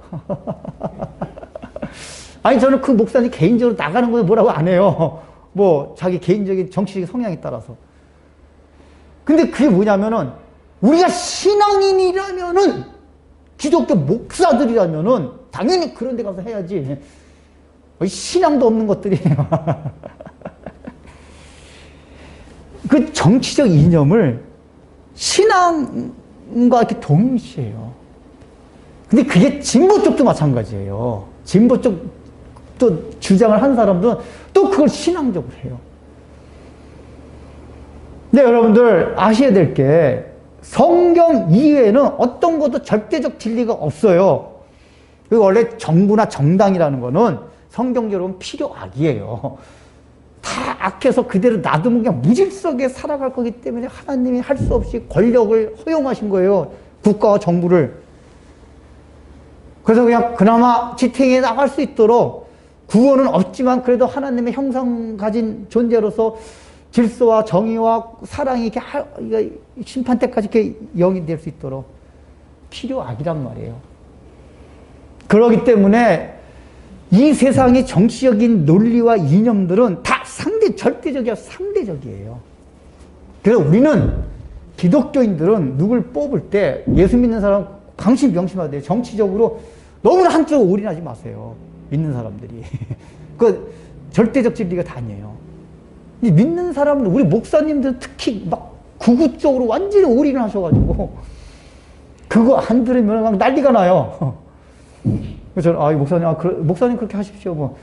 아니, 저는 그 목사님 개인적으로 나가는 거에 뭐라고 안 해요. 뭐, 자기 개인적인 정치적인 성향에 따라서. 근데 그게 뭐냐면은, 우리가 신앙인이라면은, 기독교 목사들이라면은, 당연히 그런 데 가서 해야지. 신앙도 없는 것들이. 그 정치적 이념을 신앙과 이렇게 동시해요. 근데 그게 진보 쪽도 마찬가지예요. 진보 쪽도 주장을 한 사람들은 또 그걸 신앙적으로 해요. 근데 여러분들 아셔야 될 게 성경 이외에는 어떤 것도 절대적 진리가 없어요. 그리고 원래 정부나 정당이라는 거는 성경적으로는 필요악이에요. 다 악해서 그대로 놔두면 그냥 무질서하게 살아갈 거기 때문에 하나님이 할 수 없이 권력을 허용하신 거예요. 국가와 정부를. 그래서 그냥 그나마 지탱해 나갈 수 있도록 구원은 없지만 그래도 하나님의 형상 가진 존재로서 질서와 정의와 사랑이 이렇게 심판 때까지 이렇게 영이 될 수 있도록 필요악이란 말이에요. 그렇기 때문에 이 세상의 정치적인 논리와 이념들은 다 절대적이야, 상대적이에요. 그래서 우리는 기독교인들은 누굴 뽑을 때 예수 믿는 사람 강심 명심해야 돼요. 정치적으로 너무나 한쪽으로 올인하지 마세요. 믿는 사람들이. 그 절대적 진리가 다 아니에요. 믿는 사람들, 우리 목사님들 특히 막 극우 쪽으로 완전히 올인을 하셔가지고 그거 안 들으면 막 난리가 나요. 그래서 저는 목사님, 목사님 그렇게 하십시오. 뭐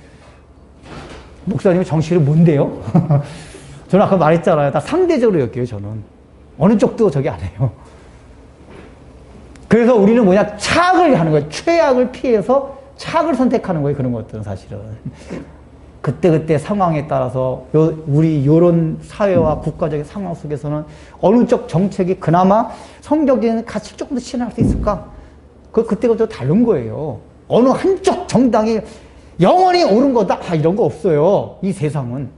목사님의 정치를 뭔데요? 저는 아까 말했잖아요. 다 상대적으로 여겨요. 저는 어느 쪽도 저기 안 해요. 그래서 우리는 뭐냐, 착을 하는 거예요. 최악을 피해서 착을 선택하는 거예요. 그런 것들은 사실은 그때 상황에 따라서 우리 요런 사회와 국가적인 상황 속에서는 어느 쪽 정책이 그나마 성경적인 가치 조금 더 실현할 수 있을까? 그때가 다른 거예요. 어느 한쪽 정당이 영원히 옳은 거다 이런 거 없어요. 이 세상은.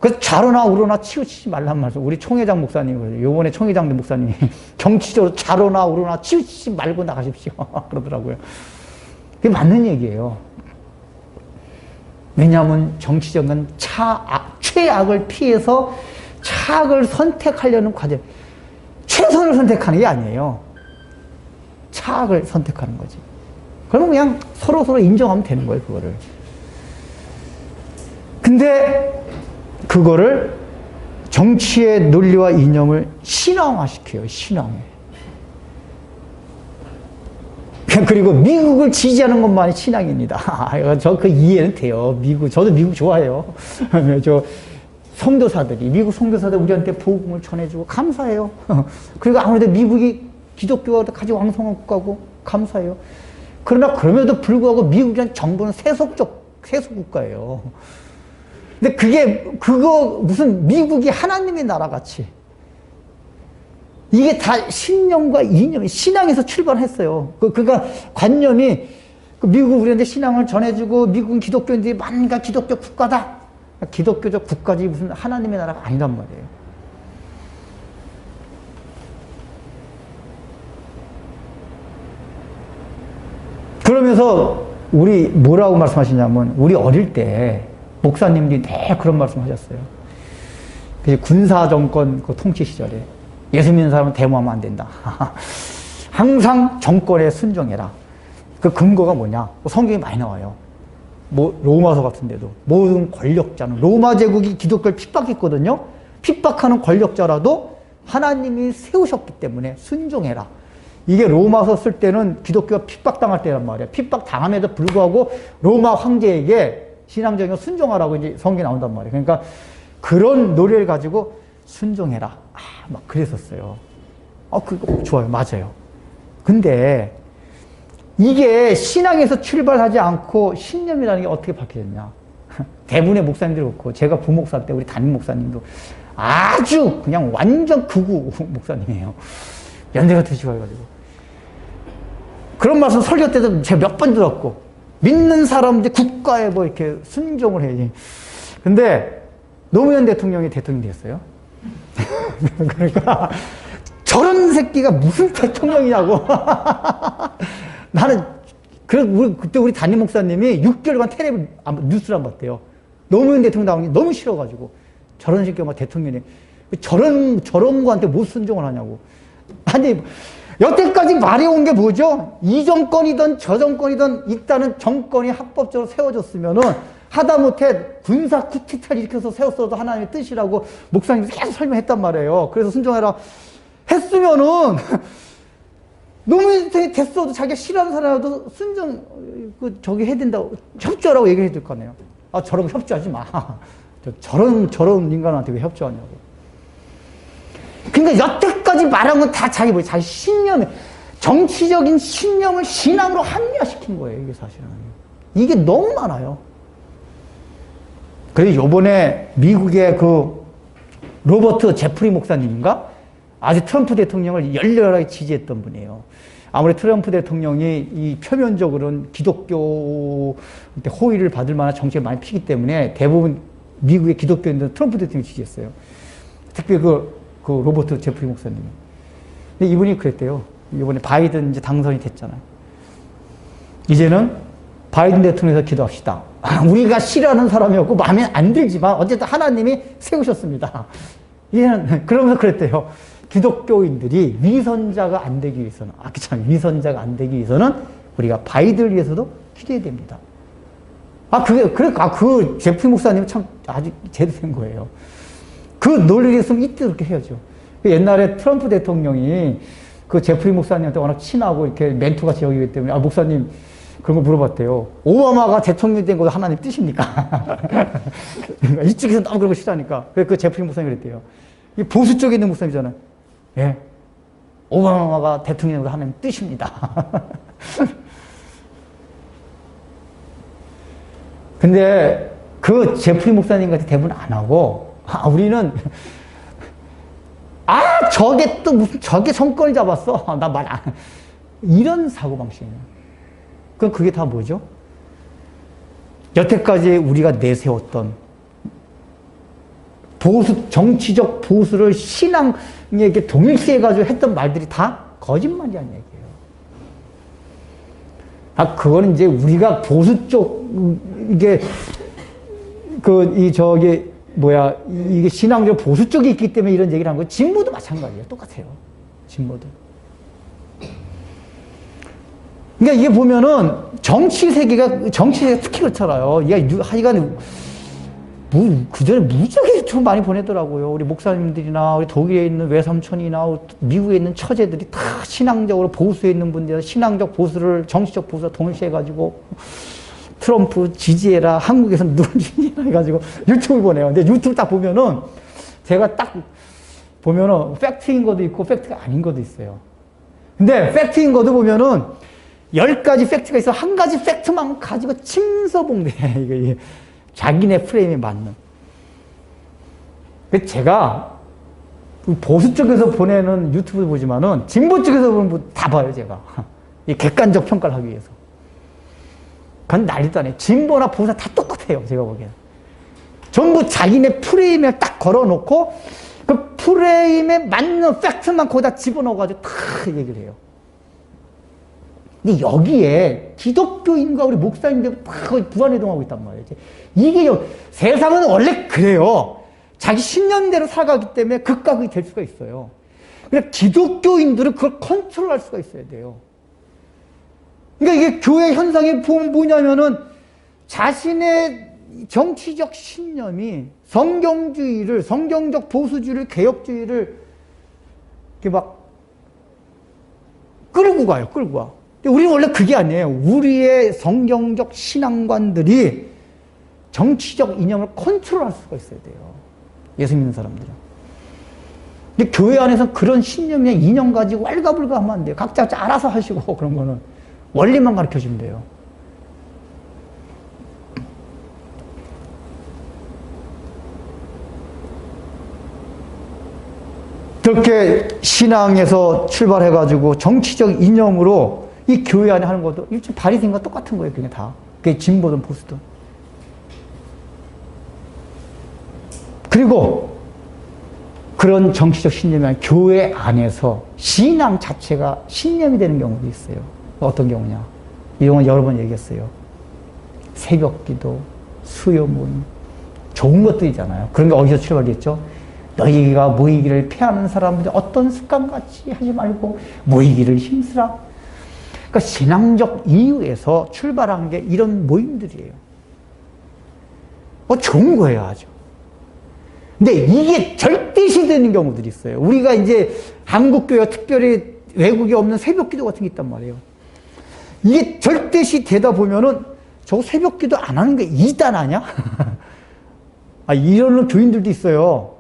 그래서 좌로나 우로나 치우치지 말란 말씀. 우리 총회장 목사님, 요번에 총회장 목사님이 정치적으로 좌로나 우로나 치우치지 말고 나가십시오 그러더라고요. 그게 맞는 얘기예요. 왜냐하면 정치적인 최악을 피해서 착을 선택하려는 과정, 최선을 선택하는 게 아니에요. 착을 선택하는 거지. 그러면 그냥 서로 인정하면 되는 거예요, 그거를. 근데 그거를 정치의 논리와 이념을 신앙화시켜요, 신앙에. 그리고 미국을 지지하는 것만이 신앙입니다. 저 그 이해는 돼요. 저도 미국 좋아해요. 선교사들이, 미국 선교사들 우리한테 복음을 전해주고 감사해요. 그리고 아무래도 미국이 기독교가 가장 왕성한 국가고 감사해요. 그러나 그럼에도 불구하고 미국이라는 정부는 세속적 세속 국가예요. 근데 그거 무슨 미국이 하나님의 나라 같이. 이게 다 신념과 이념, 신앙에서 출발했어요. 그러니까 관념이 미국 우리한테 신앙을 전해주고 미국은 기독교인들이 만가 기독교 국가다. 기독교적 국가지 무슨 하나님의 나라가 아니란 말이에요. 그러면서 우리 뭐라고 말씀하시냐면 우리 어릴 때 목사님들이 늘 그런 말씀하셨어요. 군사정권 그 통치 시절에 예수 믿는 사람은 데모하면 안 된다. 항상 정권에 순종해라. 그 근거가 뭐냐? 성경에 많이 나와요. 로마서 같은 데도 모든 권력자는 로마 제국이 기독교를 핍박했거든요. 핍박하는 권력자라도 하나님이 세우셨기 때문에 순종해라. 이게 로마서 쓸 때는 기독교가 핍박당할 때란 말이에요. 핍박당함에도 불구하고 로마 황제에게 신앙적인 순종하라고 이제 성경에 나온단 말이에요. 그러니까 그런 노래를 가지고 순종해라. 막 그랬었어요. 그거 좋아요. 맞아요. 근데 이게 신앙에서 출발하지 않고 신념이라는 게 어떻게 밝혀졌냐. 대부분의 목사님들 그렇고 제가 부목사 때 우리 담임 목사님도 아주 그냥 완전 극우 목사님이에요. 연대가 드시고 해가지고. 그런 말씀 설교 때도 제가 몇 번 들었고, 믿는 사람들 국가에 뭐 이렇게 순종을 해야지. 근데 노무현 대통령이 대통령이 됐어요. 그러니까 저런 새끼가 무슨 대통령이냐고. 나는, 그때 우리 담임 목사님이 6개월간 텔레비 뉴스를 안 봤대요. 노무현 대통령 나오는 게 너무 싫어가지고. 저런 새끼가 막 대통령이. 저런 거한테 못 순종을 하냐고. 아니, 여태까지 말해온 게 뭐죠? 이 정권이든 저 정권이든 일단은 정권이 합법적으로 세워졌으면은 하다못해 군사 쿠데타를 일으켜서 세웠어도 하나님의 뜻이라고 목사님이 계속 설명했단 말이에요. 그래서 순종해라 했으면은 노무현 대통령이 됐어도 자기가 싫어하는 사람이라도 순종 저기 해야 된다고 협조하라고 얘기해 줄 거 아니에요. 저런 거 협조하지 마. 저런 인간한테 왜 협조하냐고. 그러니까 여태까지 말한 건 다 자기 신념에, 정치적인 신념을 신앙으로 합리화시킨 거예요, 이게 사실은. 이게 너무 많아요. 그래서 요번에 미국의 그 로버트 제프리 목사님인가? 아주 트럼프 대통령을 열렬하게 지지했던 분이에요. 아무리 트럼프 대통령이 이 표면적으로는 기독교 호의를 받을 만한 정책을 많이 피기 때문에 대부분 미국의 기독교인들은 트럼프 대통령을 지지했어요. 특히 그 로버트 제프리 목사님. 근데 이분이 그랬대요. 이번에 바이든 이제 당선이 됐잖아요. 이제는 바이든 대통령에서 기도합시다. 우리가 싫어하는 사람이었고 마음에 안 들지만 어쨌든 하나님이 세우셨습니다. 이제는 그러면서 그랬대요. 기독교인들이 위선자가 안 되기 위해서는, 위선자가 안 되기 위해서는 우리가 바이든을 위해서도 기도해야 됩니다. 그 제프리 목사님은 참 아주 제대로 된 거예요. 그 논리를 했으면 이때 그렇게 해야죠. 옛날에 트럼프 대통령이 그 제프리 목사님한테 워낙 친하고 이렇게 멘토같이 여기기 때문에, 목사님 그런 거 물어봤대요. 오바마가 대통령이 된 것도 하나님 뜻입니까? 이쪽에서 너무 그런 거 싫어하니까. 그 제프리 목사님이 그랬대요. 이 보수 쪽에 있는 목사님이잖아요. 예. 오바마가 대통령이 된 것도 하나님 뜻입니다. 근데 그 제프리 목사님 같은 대부분 안 하고, 우리는, 저게 또 무슨, 저게 정권을 잡았어. 나 말 안, 이런 사고방식이에요. 그럼 그게 다 뭐죠? 여태까지 우리가 내세웠던 정치적 보수를 신앙에게 동일시해가지고 했던 말들이 다 거짓말이란 얘기예요. 그거는 이제 우리가 보수 쪽, 이게, 이게 신앙적 보수 쪽이 있기 때문에 이런 얘기를 한 거예요. 진보도 마찬가지예요. 똑같아요. 진보도. 그러니까 이게 보면은 정치 세계가 특히 그렇잖아요. 하여간, 그전에 무지하게 좀 많이 보내더라고요. 우리 목사님들이나, 우리 독일에 있는 외삼촌이나, 미국에 있는 처제들이 다 신앙적으로 보수에 있는 분들, 신앙적 보수를, 정치적 보수와 동일시해가지고, 트럼프 지지해라, 한국에서는 누굴 지지해라 해가지고 유튜브 보내요. 근데 유튜브 딱 보면은, 제가 딱 보면은, 팩트인 것도 있고, 팩트가 아닌 것도 있어요. 근데, 팩트인 것도 보면은, 10가지 팩트가 있어 한 가지 팩트만 가지고 침서봉대. 이게 자기네 프레임에 맞는. 제가 보수 쪽에서 보내는 유튜브 보지만은 진보 쪽에서 보면 다 봐요, 제가. 이 객관적 평가를 하기 위해서. 그건 난리도 아니에요. 진보나 보수나 다 똑같아요, 제가 보기에는. 전부 자기네 프레임에 딱 걸어놓고 그 프레임에 맞는 팩트만 거기다 집어넣어가지고 다 얘기를 해요. 근데 여기에 기독교인과 우리 목사님들 다 부안해동하고 있단 말이에요. 이게 세상은 원래 그래요. 자기 신념대로 살아가기 때문에 극과 극이 될 수가 있어요. 그러니까 기독교인들은 그걸 컨트롤할 수가 있어야 돼요. 그러니까 이게 교회 현상이 보면 뭐냐면은 자신의 정치적 신념이 성경주의를, 성경적 보수주의를, 개혁주의를 이렇게 막 끌고 가요, 끌고 가. 근데 우리는 원래 그게 아니에요. 우리의 성경적 신앙관들이 정치적 이념을 컨트롤할 수가 있어야 돼요. 예수 믿는 사람들은. 근데 교회 안에서 그런 신념이나 이념 가지고 왈가불가 하면 안 돼요. 각자 알아서 하시고 그런 거는 원리만 가르쳐 주면 돼요. 그렇게 신앙에서 출발해가지고 정치적 이념으로 이 교회 안에 하는 것도 일종 바리새인과 똑같은 거예요. 그게 다. 그게 진보든 보수든. 그리고 그런 정치적 신념이 아니라 교회 안에서 신앙 자체가 신념이 되는 경우도 있어요. 어떤 경우냐. 이런 여러 번 얘기했어요. 새벽기도, 수요문, 좋은 것들이잖아요. 그런 게 어디서 출발했죠? 너희가 모이기를 피하는 사람들 어떤 습관같이 하지 말고 모이기를 힘쓰라. 그러니까 신앙적 이유에서 출발한 게 이런 모임들이에요. 좋은 거예요, 아주. 근데 이게 절대시 되는 경우들이 있어요. 우리가 이제 한국교회가 특별히 외국에 없는 새벽기도 같은 게 있단 말이에요. 이게 절대시 되다 보면은 저 새벽기도 안 하는 게 이단 아니야? 이러는 교인들도 있어요.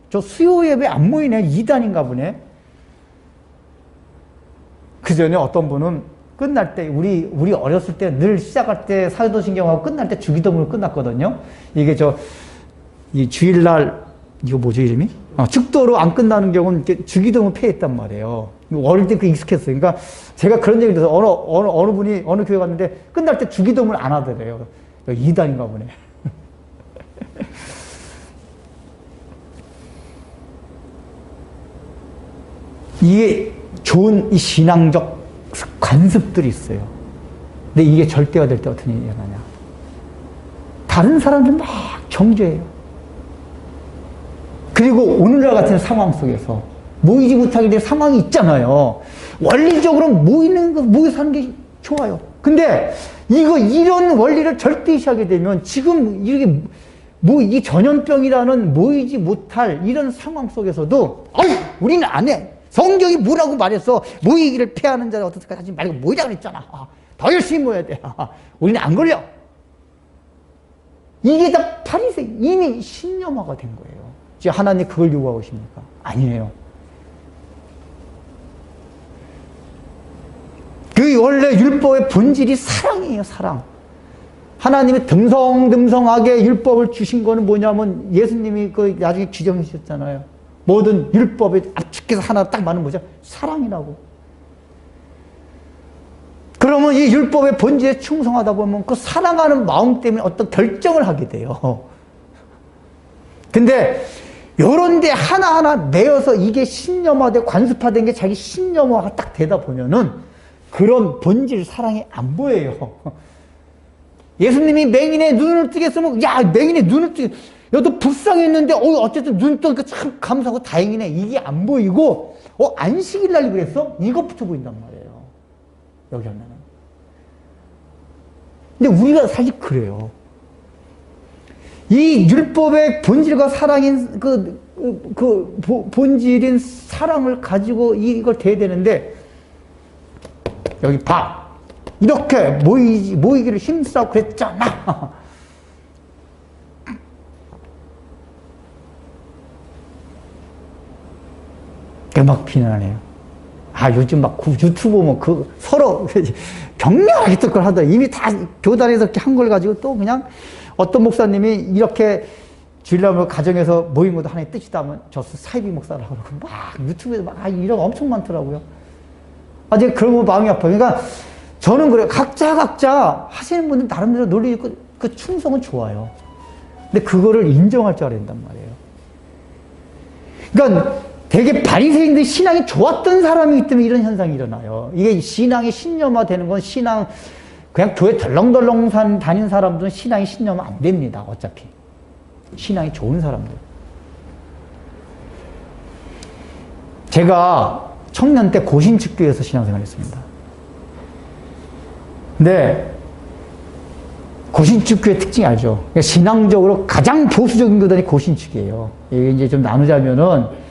저 수요 예배 안 모이네. 이단인가 보네. 그 전에 어떤 분은 끝날 때, 우리 어렸을 때 늘 시작할 때 사도신경하고 끝날 때 주기도문으로 끝났거든요. 이게 이 주일날, 이거 뭐죠, 이름이? 축도로 안 끝나는 경우는 이렇게 주기도문 폐했단 말이에요. 어릴 때 그 익숙했어요. 그러니까 제가 그런 얘기를 들어서 어느 분이 어느 교회 갔는데 끝날 때 주기도문을 안 하더래요. 이단인가 보네. 이게 좋은 이 신앙적 관습들이 있어요. 근데 이게 절대가 될 때 어떤 일이 일어나냐. 다른 사람들 막 정죄해요. 그리고 오늘날 같은 상황 속에서 모이지 못하게 될 상황이 있잖아요. 원리적으로 모여 사는 게 좋아요. 근데 이런 원리를 절대시하게 되면 지금 이렇게 이 전염병이라는 모이지 못할 이런 상황 속에서도 우리는 안 해. 성경이 뭐라고 말했어? 모이기를 피하는 자를 어떻게 하지 말고 모이자 그랬잖아. 더 열심히 모여야 돼. 우리는 안 걸려. 이게 다 바리새인, 이미 신념화가 된 거예요. 지금 하나님 그걸 요구하고 계십니까? 아니에요. 그 원래 율법의 본질이 사랑이에요, 사랑. 하나님이 듬성듬성하게 율법을 주신 거는 뭐냐면 예수님이 나중에 규정해 주셨잖아요. 모든 율법에 압축해서 하나 딱 맞는 뭐죠? 사랑이라고. 그러면 이 율법의 본질에 충성하다 보면 그 사랑하는 마음 때문에 어떤 결정을 하게 돼요. 근데 요런 데 하나하나 내어서 이게 신념화되고 관습화된 게 자기 신념화가 딱 되다 보면은 그런 본질 사랑이 안 보여요. 예수님이 맹인의 눈을 뜨게 했으면 맹인의 눈을 뜨게 너도 불쌍했는데 어쨌든 눈 뜨니까 참 감사하고 다행이네. 이게 안 보이고 안식일 날 그랬어? 이것부터 보인단 말이에요. 여기 하면은. 근데 우리가 사실 그래요. 이 율법의 본질과 사랑인 본질인 사랑을 가지고 이걸 대야 되는데 여기 봐. 이렇게 모이기를 힘쓰라고 그랬잖아. 막 비난해요. 요즘 막 유튜브 보면 서로 격렬하게 또 그걸 하더라. 이미 다 교단에서 이렇게 한 걸 가지고 또 그냥 어떤 목사님이 이렇게 주일날 가정에서 모인 것도 하나의 뜻이다 하면 저 사이비 목사라고 그러고 막 유튜브에서 막 이런 거 엄청 많더라고요. 제가 그런 거 마음이 아파요. 그러니까 저는 그래요. 각자 하시는 분들 나름대로 논리 있고 그 충성은 좋아요. 근데 그거를 인정할 줄 알아야 된단 말이에요. 그러니까 되게 바리새인들 신앙이 좋았던 사람이기 때문에 이런 현상이 일어나요. 이게 신앙이 신념화되는 건 신앙 그냥 교회 덜렁덜렁 다닌 사람들은 신앙이 신념화 안 됩니다. 어차피 신앙이 좋은 사람들. 제가 청년 때 고신축교에서 신앙생활했습니다. 근데 고신축교의 특징이 알죠? 그러니까 신앙적으로 가장 보수적인 교단이 고신축이에요. 이게 이제 좀 나누자면은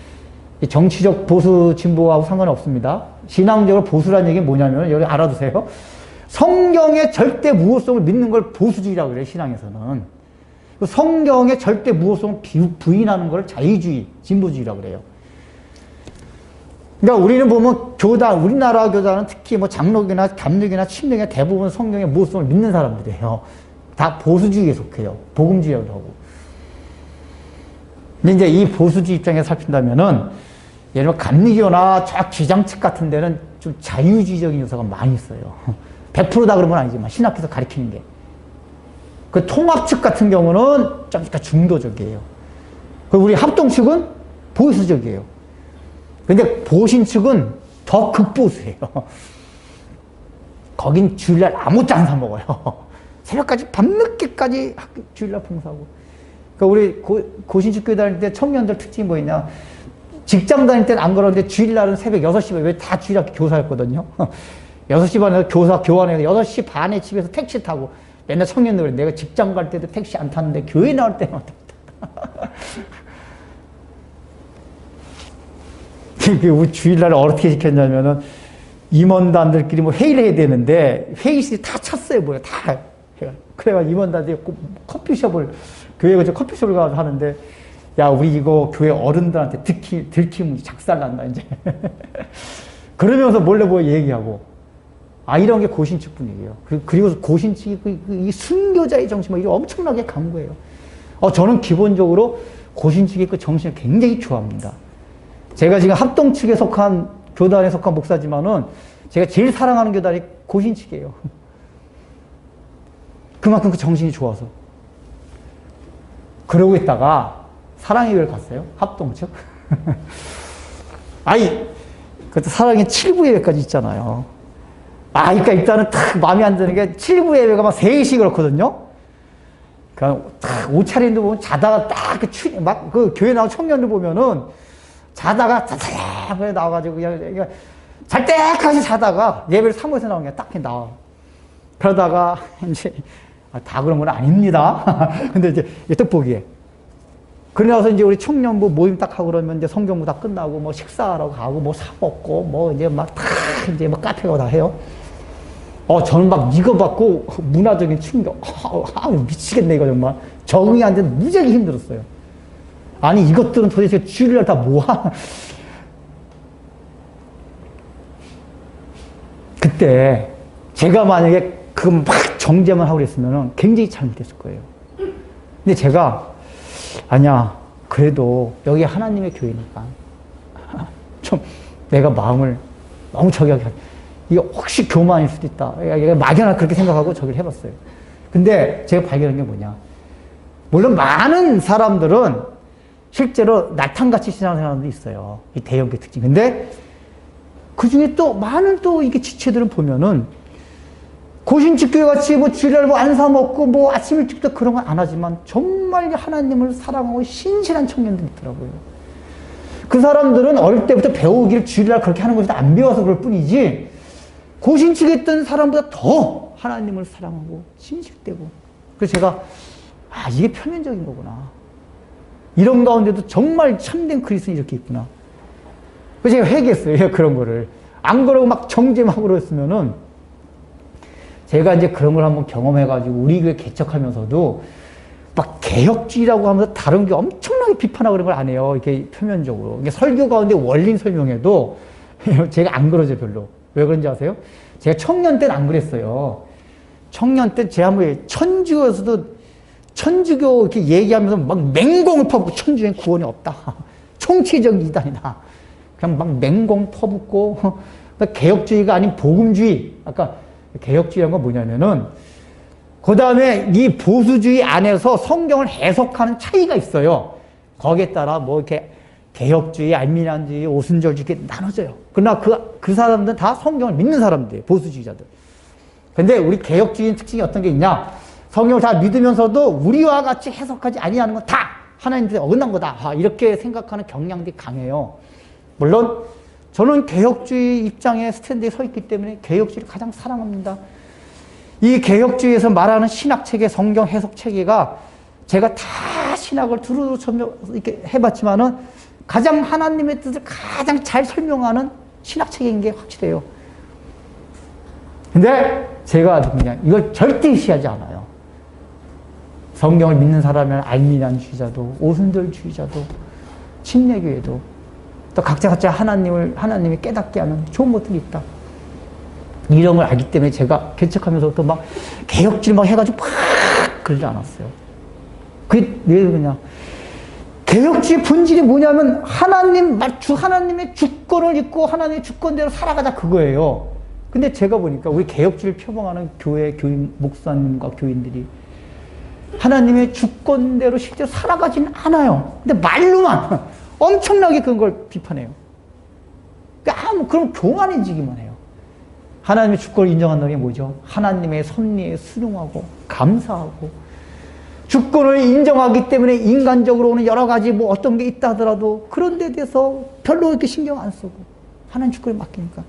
정치적 보수 진보하고 상관은 없습니다. 신앙적으로 보수라는 얘기는 뭐냐면 여기 알아두세요. 성경의 절대 무호성을 믿는 걸 보수주의라고 그래요. 신앙에서는. 성경의 절대 무호성을 부인하는 걸 자유주의, 진보주의라고 그래요. 그러니까 우리는 보면 교단, 우리나라 교단은 특히 뭐 장로교나 감리교나 침례교나 대부분 성경의 무호성을 믿는 사람들이에요. 다 보수주의에 속해요. 복음주의라고 하고. 근데 이제 이 보수주의 입장에서 살핀다면은, 예를 들면 감리교나 저 기장 측 같은 데는 좀 자유주의적인 요소가 많이 있어요. 100%다 그런 건 아니지만, 신학에서 가르치는 게. 그 통합 측 같은 경우는 좀 중도적이에요. 그리고 우리 합동 측은 보수적이에요. 근데 보신 측은 더 극보수예요. 거긴 주일날 아무것도 안 사먹어요. 새벽까지 밤늦게까지 주일날 봉사하고. 그러니까 우리 고신축 교회 다닐 때 청년들 특징이 뭐였냐. 직장 다닐 때는 안 그러는데 주일날은 새벽 6시 반에 왜 다 주일날 교사였거든요. 6시 반에 교사 교환해서 6시 반에 집에서 택시 타고 맨날 청년들 그래. 내가 직장 갈 때도 택시 안 탔는데 교회 나올 때만 탔다. 우리 주일날 어떻게 시켰냐면은 임원단들끼리 뭐 회의를 해야 되는데 회의실이 다 찼어요. 뭐야 다. 그래가지고 임원단들이 커피숍을 교회 가서 커피숍을 가서 하는데 야 우리 이거 교회 어른들한테 들키면 작살난다 이제. 그러면서 몰래 뭐 얘기하고 이런 게 고신축 분위기예요. 그리고 고신축이 이 순교자의 정신 이게 엄청나게 강구해요. 저는 기본적으로 고신축의 그 정신을 굉장히 좋아합니다. 제가 지금 합동 측에 속한 교단에 속한 목사지만은 제가 제일 사랑하는 교단이 고신축이에요. 그만큼 그 정신이 좋아서. 그러고 있다가 사랑의 교회를 갔어요. 합동 측. 그것도 사랑의 7부 예배까지 있잖아요. 그러니까 일단은 탁 마음에 안 드는 게 7부 예배가 막 3시 그렇거든요. 그러니까 탁 옷차림도 보면 자다가 딱 그 교회 나온 청년들 보면은 자다가 자자하게 나와가지고 그냥 잘 때까지 자다가 예배를 사모해서 나온 게 딱 나와. 그러다가 이제 다 그런 건 아닙니다. 근데 이제 떡보기에. 그러나서 이제 우리 청년부 모임 딱 하고 그러면 이제 성경부 다 끝나고 뭐 식사하러 가고 뭐 사먹고 뭐 이제 막 다 이제 뭐 카페 가고 다 해요. 저는 막 이거 받고 문화적인 충격. 미치겠네 이거 정말. 적응이 안 돼서 무지하게 힘들었어요. 아니 이것들은 도대체 주일날 다 뭐하? 그때 제가 만약에 그 막 정죄만 하고 그랬으면 굉장히 잘못됐을 거예요. 근데 제가 아니야 그래도 여기 하나님의 교회니까 좀 내가 마음을 너무 저기하게 이게 혹시 교만일 수도 있다. 얘가 막연하게 그렇게 생각하고 저기를 해봤어요. 근데 제가 발견한 게 뭐냐. 물론 많은 사람들은 실제로 나탕같이 신앙생활하는 사람도 있어요. 이 대형교 특징. 근데 그 중에 또 많은 또 이게 지체들을 보면은 고신축교회 같이 뭐 주일날 뭐 안 사먹고 뭐 아침 일찍부터 그런 건 안 하지만 정말 하나님을 사랑하고 신실한 청년들이 있더라고요. 그 사람들은 어릴 때부터 배우기를 주일날 그렇게 하는 것이 안 배워서 그럴 뿐이지 고신축에 있던 사람보다 더 하나님을 사랑하고 신실되고 그래서 제가 이게 표면적인 거구나. 이런 가운데도 정말 참된 그리스도인이 이렇게 있구나. 그래서 제가 회개했어요. 그런 거를. 안 그러고 막 정죄하고 그랬으면은 제가 이제 그런 걸 한번 경험해가지고 우리 교회 개척하면서도 막 개혁주의라고 하면서 다른 게 엄청나게 비판하고 그런 걸 안 해요. 이렇게 표면적으로. 이게 설교 가운데 원린 설명해도 제가 안 그러죠, 별로. 왜 그런지 아세요? 제가 청년 때는 안 그랬어요. 청년 때 제가 뭐 천주교에서도 천주교 이렇게 얘기하면서 막 맹공을 퍼붓고 천주교엔 구원이 없다. 총체적 이단이다. 그냥 막 맹공 퍼붓고 개혁주의가 아닌 복음주의. 아까 개혁주의란 건 뭐냐면은 그 다음에 이 보수주의 안에서 성경을 해석하는 차이가 있어요. 거기에 따라 뭐 이렇게 개혁주의, 알미니안주의, 오순절주의 이렇게 나눠져요. 그러나 그 사람들은 다 성경을 믿는 사람들이에요. 보수주의자들. 근데 우리 개혁주의의 특징이 어떤 게 있냐? 성경을 다 믿으면서도 우리와 같이 해석하지 아니하는 건 다 하나님 뜻에 어긋난 거다. 이렇게 생각하는 경향들이 강해요. 물론 저는 개혁주의 입장에 스탠드에 서 있기 때문에 개혁주의를 가장 사랑합니다. 이 개혁주의에서 말하는 신학체계, 성경 해석체계가 제가 다 신학을 두루두루 이렇게 해봤지만은 가장 하나님의 뜻을 가장 잘 설명하는 신학체계인 게 확실해요. 근데 제가 그냥 이걸 절대 시하지 않아요. 성경을 믿는 사람은 알미니안주의자도, 오순절주의자도, 침례교회도 또 각자 하나님이 깨닫게 하는 좋은 것들이 있다. 이런 걸 알기 때문에 제가 개척하면서부터 막 개혁주의 막 해가지고 막 그러지 않았어요. 그게 왜 그러냐. 개혁주의 본질이 뭐냐면 하나님의 주권을 잊고 하나님의 주권대로 살아가자 그거예요. 근데 제가 보니까 우리 개혁주의를 표방하는 교인, 목사님과 교인들이 하나님의 주권대로 실제로 살아가지는 않아요. 근데 말로만 엄청나게 그걸 비판해요. 그럼 교만해지기만 해요. 하나님의 주권을 인정한다는 게 뭐죠? 하나님의 섭리에 순응하고 감사하고 주권을 인정하기 때문에 인간적으로는 여러 가지 뭐 어떤 게 있다 하더라도 그런 데 대해서 별로 이렇게 신경 안 쓰고 하나님 주권에 맡기니까.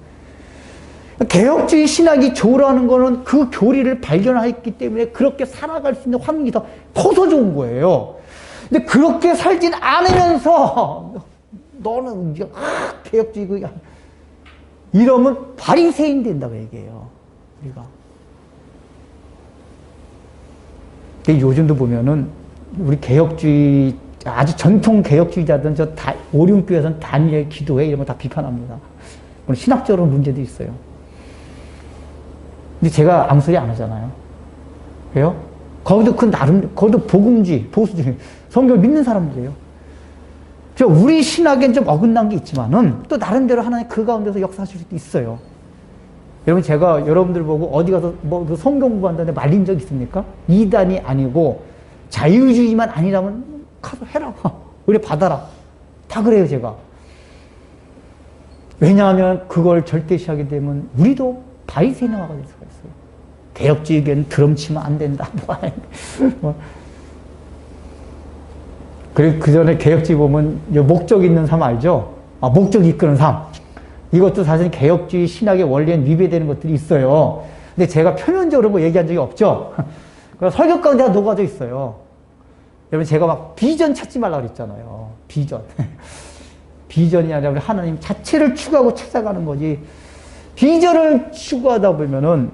개혁주의 신학이 좋으라는 거는 그 교리를 발견했기 때문에 그렇게 살아갈 수 있는 환경이 더 커서 좋은 거예요. 근데 그렇게 살진 않으면서 너는 개혁주의야 이러면 바리새인 된다고 얘기해요. 우리가. 요즘도 보면은 우리 개혁주의 아주 전통 개혁주의자들은 오륜교에서는 다니엘 기도회 이런 거 다 비판합니다. 물론 신학적으로 문제도 있어요. 근데 제가 아무 소리 안 하잖아요. 왜요? 거기도 복음주의, 보수주의, 성경을 믿는 사람들이에요. 우리 신학엔 좀 어긋난 게 있지만은 또 나름대로 하나님 그 가운데서 역사하실 수도 있어요. 여러분 제가 여러분들 보고 어디 가서 뭐 성경 공부한다는데 말린 적 있습니까? 이단이 아니고 자유주의만 아니라면 가서 해라. 우리 받아라. 다 그래요 제가. 왜냐하면 그걸 절대시하게 되면 우리도 바리새인화가 될 수가 있어요. 개혁주의계는 드럼 치면 안 된다. 그리고 그 전에 개혁주의 보면 목적 있는 삶 알죠? 목적 이끄는 삶. 이것도 사실 개혁주의 신학의 원리엔 위배되는 것들이 있어요. 근데 제가 표면적으로 뭐 얘기한 적이 없죠? 설교 가운데 다 녹아져 있어요. 여러분 제가 막 비전 찾지 말라고 그랬잖아요. 비전. 비전이 아니라 우리 하나님 자체를 추구하고 찾아가는 거지. 비전을 추구하다 보면은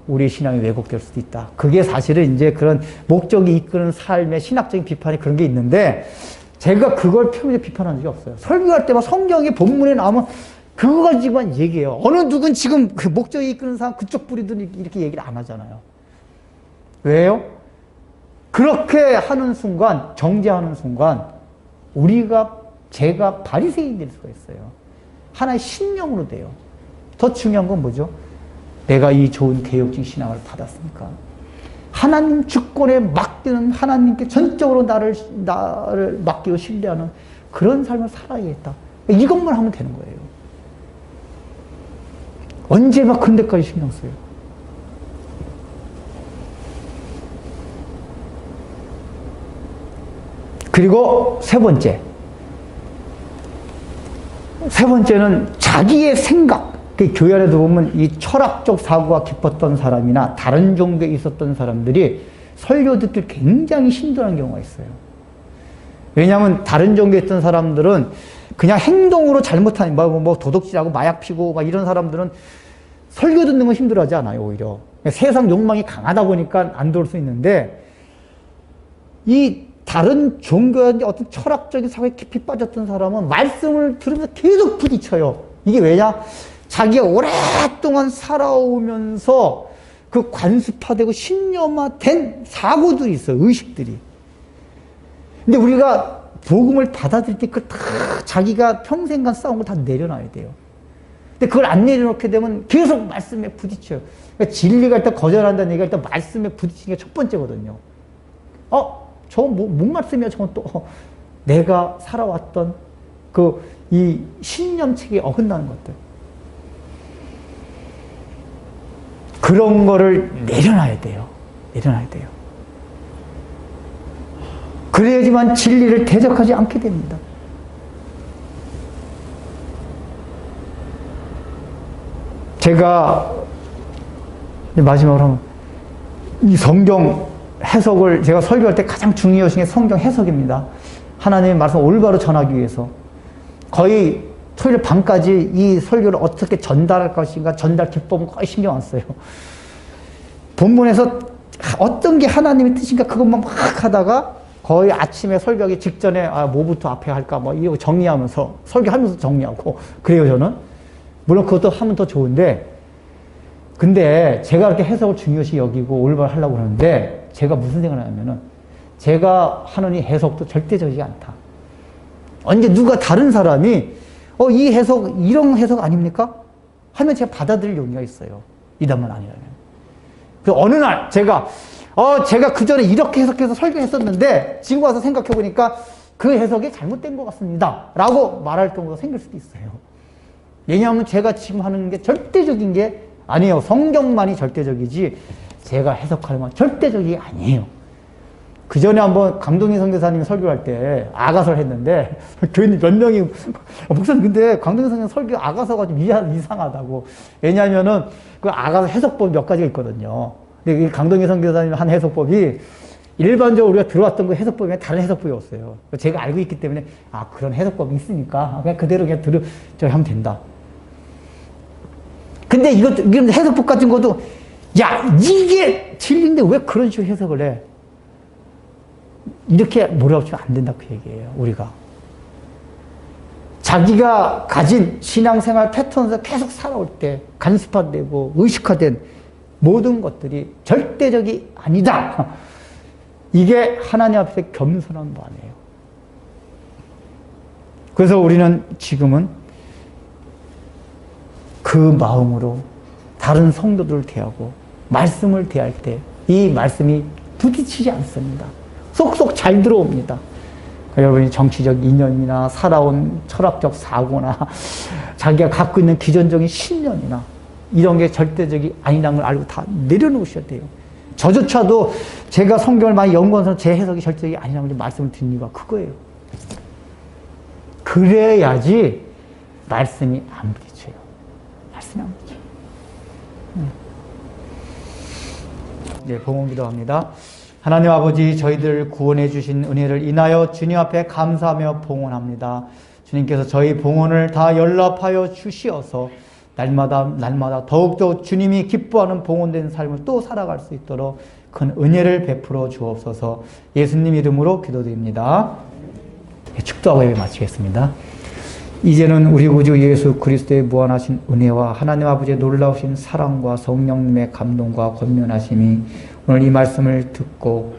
우리 신앙이 왜곡될 수도 있다. 그게 사실은 이제 그런 목적이 이끄는 삶의 신학적인 비판이 그런 게 있는데 제가 그걸 표면에 비판한 적이 없어요. 설교할 때만 성경의 본문에 나오면 그거 가지고만 얘기해요. 어느 누군 지금 그 목적이 이끄는 사람 그쪽 뿌리든 이렇게 얘기를 안 하잖아요. 왜요? 그렇게 하는 순간, 정죄하는 순간 제가 바리새인 될 수가 있어요. 하나의 신령으로 돼요. 더 중요한 건 뭐죠? 내가 이 좋은 개혁주의 신앙을 받았으니까 하나님 주권에 맡기는 하나님께 전적으로 나를 맡기고 신뢰하는 그런 삶을 살아야겠다. 이것만 하면 되는 거예요. 언제 막 그런 데까지 신경 써요. 그리고 세 번째는 자기의 생각. 교회 안에도 보면 이 철학적 사고가 깊었던 사람이나 다른 종교에 있었던 사람들이 설교 듣기 굉장히 힘들어하는 경우가 있어요. 왜냐하면 다른 종교에 있던 사람들은 그냥 행동으로 잘못하는 도둑질하고 마약 피고 막 이런 사람들은 설교 듣는 건 힘들어하지 않아요. 오히려 세상 욕망이 강하다 보니까 안 들을 수 있는데 이 다른 종교의 어떤 철학적인 사고에 깊이 빠졌던 사람은 말씀을 들으면서 계속 부딪혀요. 이게 왜냐? 자기가 오랫동안 살아오면서 그 관습화되고 신념화된 사고들이 있어요. 의식들이. 근데 우리가 복음을 받아들일 때 그걸 다 자기가 평생간 쌓은 걸 다 내려놔야 돼요. 근데 그걸 안 내려놓게 되면 계속 말씀에 부딪혀요. 그러니까 진리가 일단 거절한다는 얘기가 일단 말씀에 부딪히는 게 첫 번째거든요. 저건 뭔 말씀이야? 저건 또 내가 살아왔던 이 신념책에 어긋나는 것들. 그런 거를 내려놔야 돼요. 내려놔야 돼요. 그래야지만 진리를 대적하지 않게 됩니다. 제가 마지막으로 하면 이 성경 해석을 제가 설교할 때 가장 중요한 게 성경 해석입니다. 하나님의 말씀을 올바로 전하기 위해서 거의 토요일 밤까지 이 설교를 어떻게 전달할 것인가 전달 기법은 거의 신경 안 써요. 본문에서 어떤 게 하나님의 뜻인가 그것만 막 하다가 거의 아침에 설교하기 직전에 뭐부터 앞에 할까 뭐 이거 정리하면서 설교하면서 정리하고 그래요. 저는 물론 그것도 하면 더 좋은데 근데 제가 그렇게 해석을 중요시 여기고 올바로 하려고 하는데 제가 무슨 생각을 하냐면은 제가 하는 이 해석도 절대적이지 않다. 언제 누가 다른 사람이 이 해석 이런 해석 아닙니까? 하면 제가 받아들일 용의가 있어요. 이단만 아니라면. 그래서 어느 날 제가 그 전에 이렇게 해석해서 설교했었는데 지금 와서 생각해 보니까 그 해석이 잘못된 것 같습니다. 라고 말할 경우가 생길 수도 있어요. 왜냐하면 제가 지금 하는 게 절대적인 게 아니에요. 성경만이 절대적이지 제가 해석하는 건 절대적이 아니에요. 그 전에 한번 강동희 선교사님이 설교할 때 아가서를 했는데 교인들 몇 명이 목사님 근데 강동희 선교사님 설교 아가서가 좀 이상하다고. 왜냐하면은 그 아가서 해석법 몇 가지가 있거든요. 근데 강동희 선교사님 한 해석법이 일반적으로 우리가 들어왔던 그 해석법이 다른 해석법이었어요. 제가 알고 있기 때문에 그런 해석법이 있으니까 그냥 그대로 그냥 하면 된다. 근데 이런 해석법 같은 것도 이게 진리인데 왜 그런 식으로 해석을 해? 이렇게 몰아붙이면 안 된다 그 얘기예요. 우리가 자기가 가진 신앙생활 패턴에서 계속 살아올 때 간습화되고 의식화된 모든 것들이 절대적이 아니다. 이게 하나님 앞에 겸손한 마음이에요. 그래서 우리는 지금은 그 마음으로 다른 성도들을 대하고 말씀을 대할 때 이 말씀이 부딪히지 않습니다. 쏙쏙 잘 들어옵니다. 여러분이 정치적 이념이나 살아온 철학적 사고나 자기가 갖고 있는 기존적인 신념이나 이런 게 절대적이 아니라는 걸 알고 다 내려놓으셔야 돼요. 저조차도 제가 성경을 많이 연구해서 제 해석이 절대적이 아니라는 걸 말씀을 드린 이유가 그거예요. 그래야지 말씀이 안 부딪혀요. 말씀이 안 부딪혀요. 네, 봉헌 기도합니다. 하나님 아버지, 저희들 구원해 주신 은혜를 인하여 주님 앞에 감사하며 봉헌합니다. 주님께서 저희 봉헌을 다 연락하여 주시어서 날마다 더욱더 주님이 기뻐하는 봉헌된 삶을 또 살아갈 수 있도록 큰 은혜를 베풀어 주옵소서. 예수님 이름으로 기도드립니다. 축도하고 예배 마치겠습니다. 이제는 우리 구주 예수 그리스도의 무한하신 은혜와 하나님 아버지의 놀라우신 사랑과 성령님의 감동과 권면하심이 오늘 이 말씀을 듣고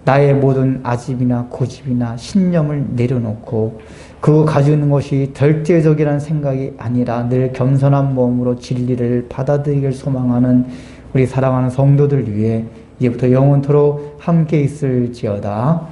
나의 모든 아집이나 고집이나 신념을 내려놓고 그 가지고 있는 것이 절대적이라는 생각이 아니라 늘 겸손한 마음으로 진리를 받아들이길 소망하는 우리 사랑하는 성도들 위해 이제부터 영원토록 함께 있을지어다.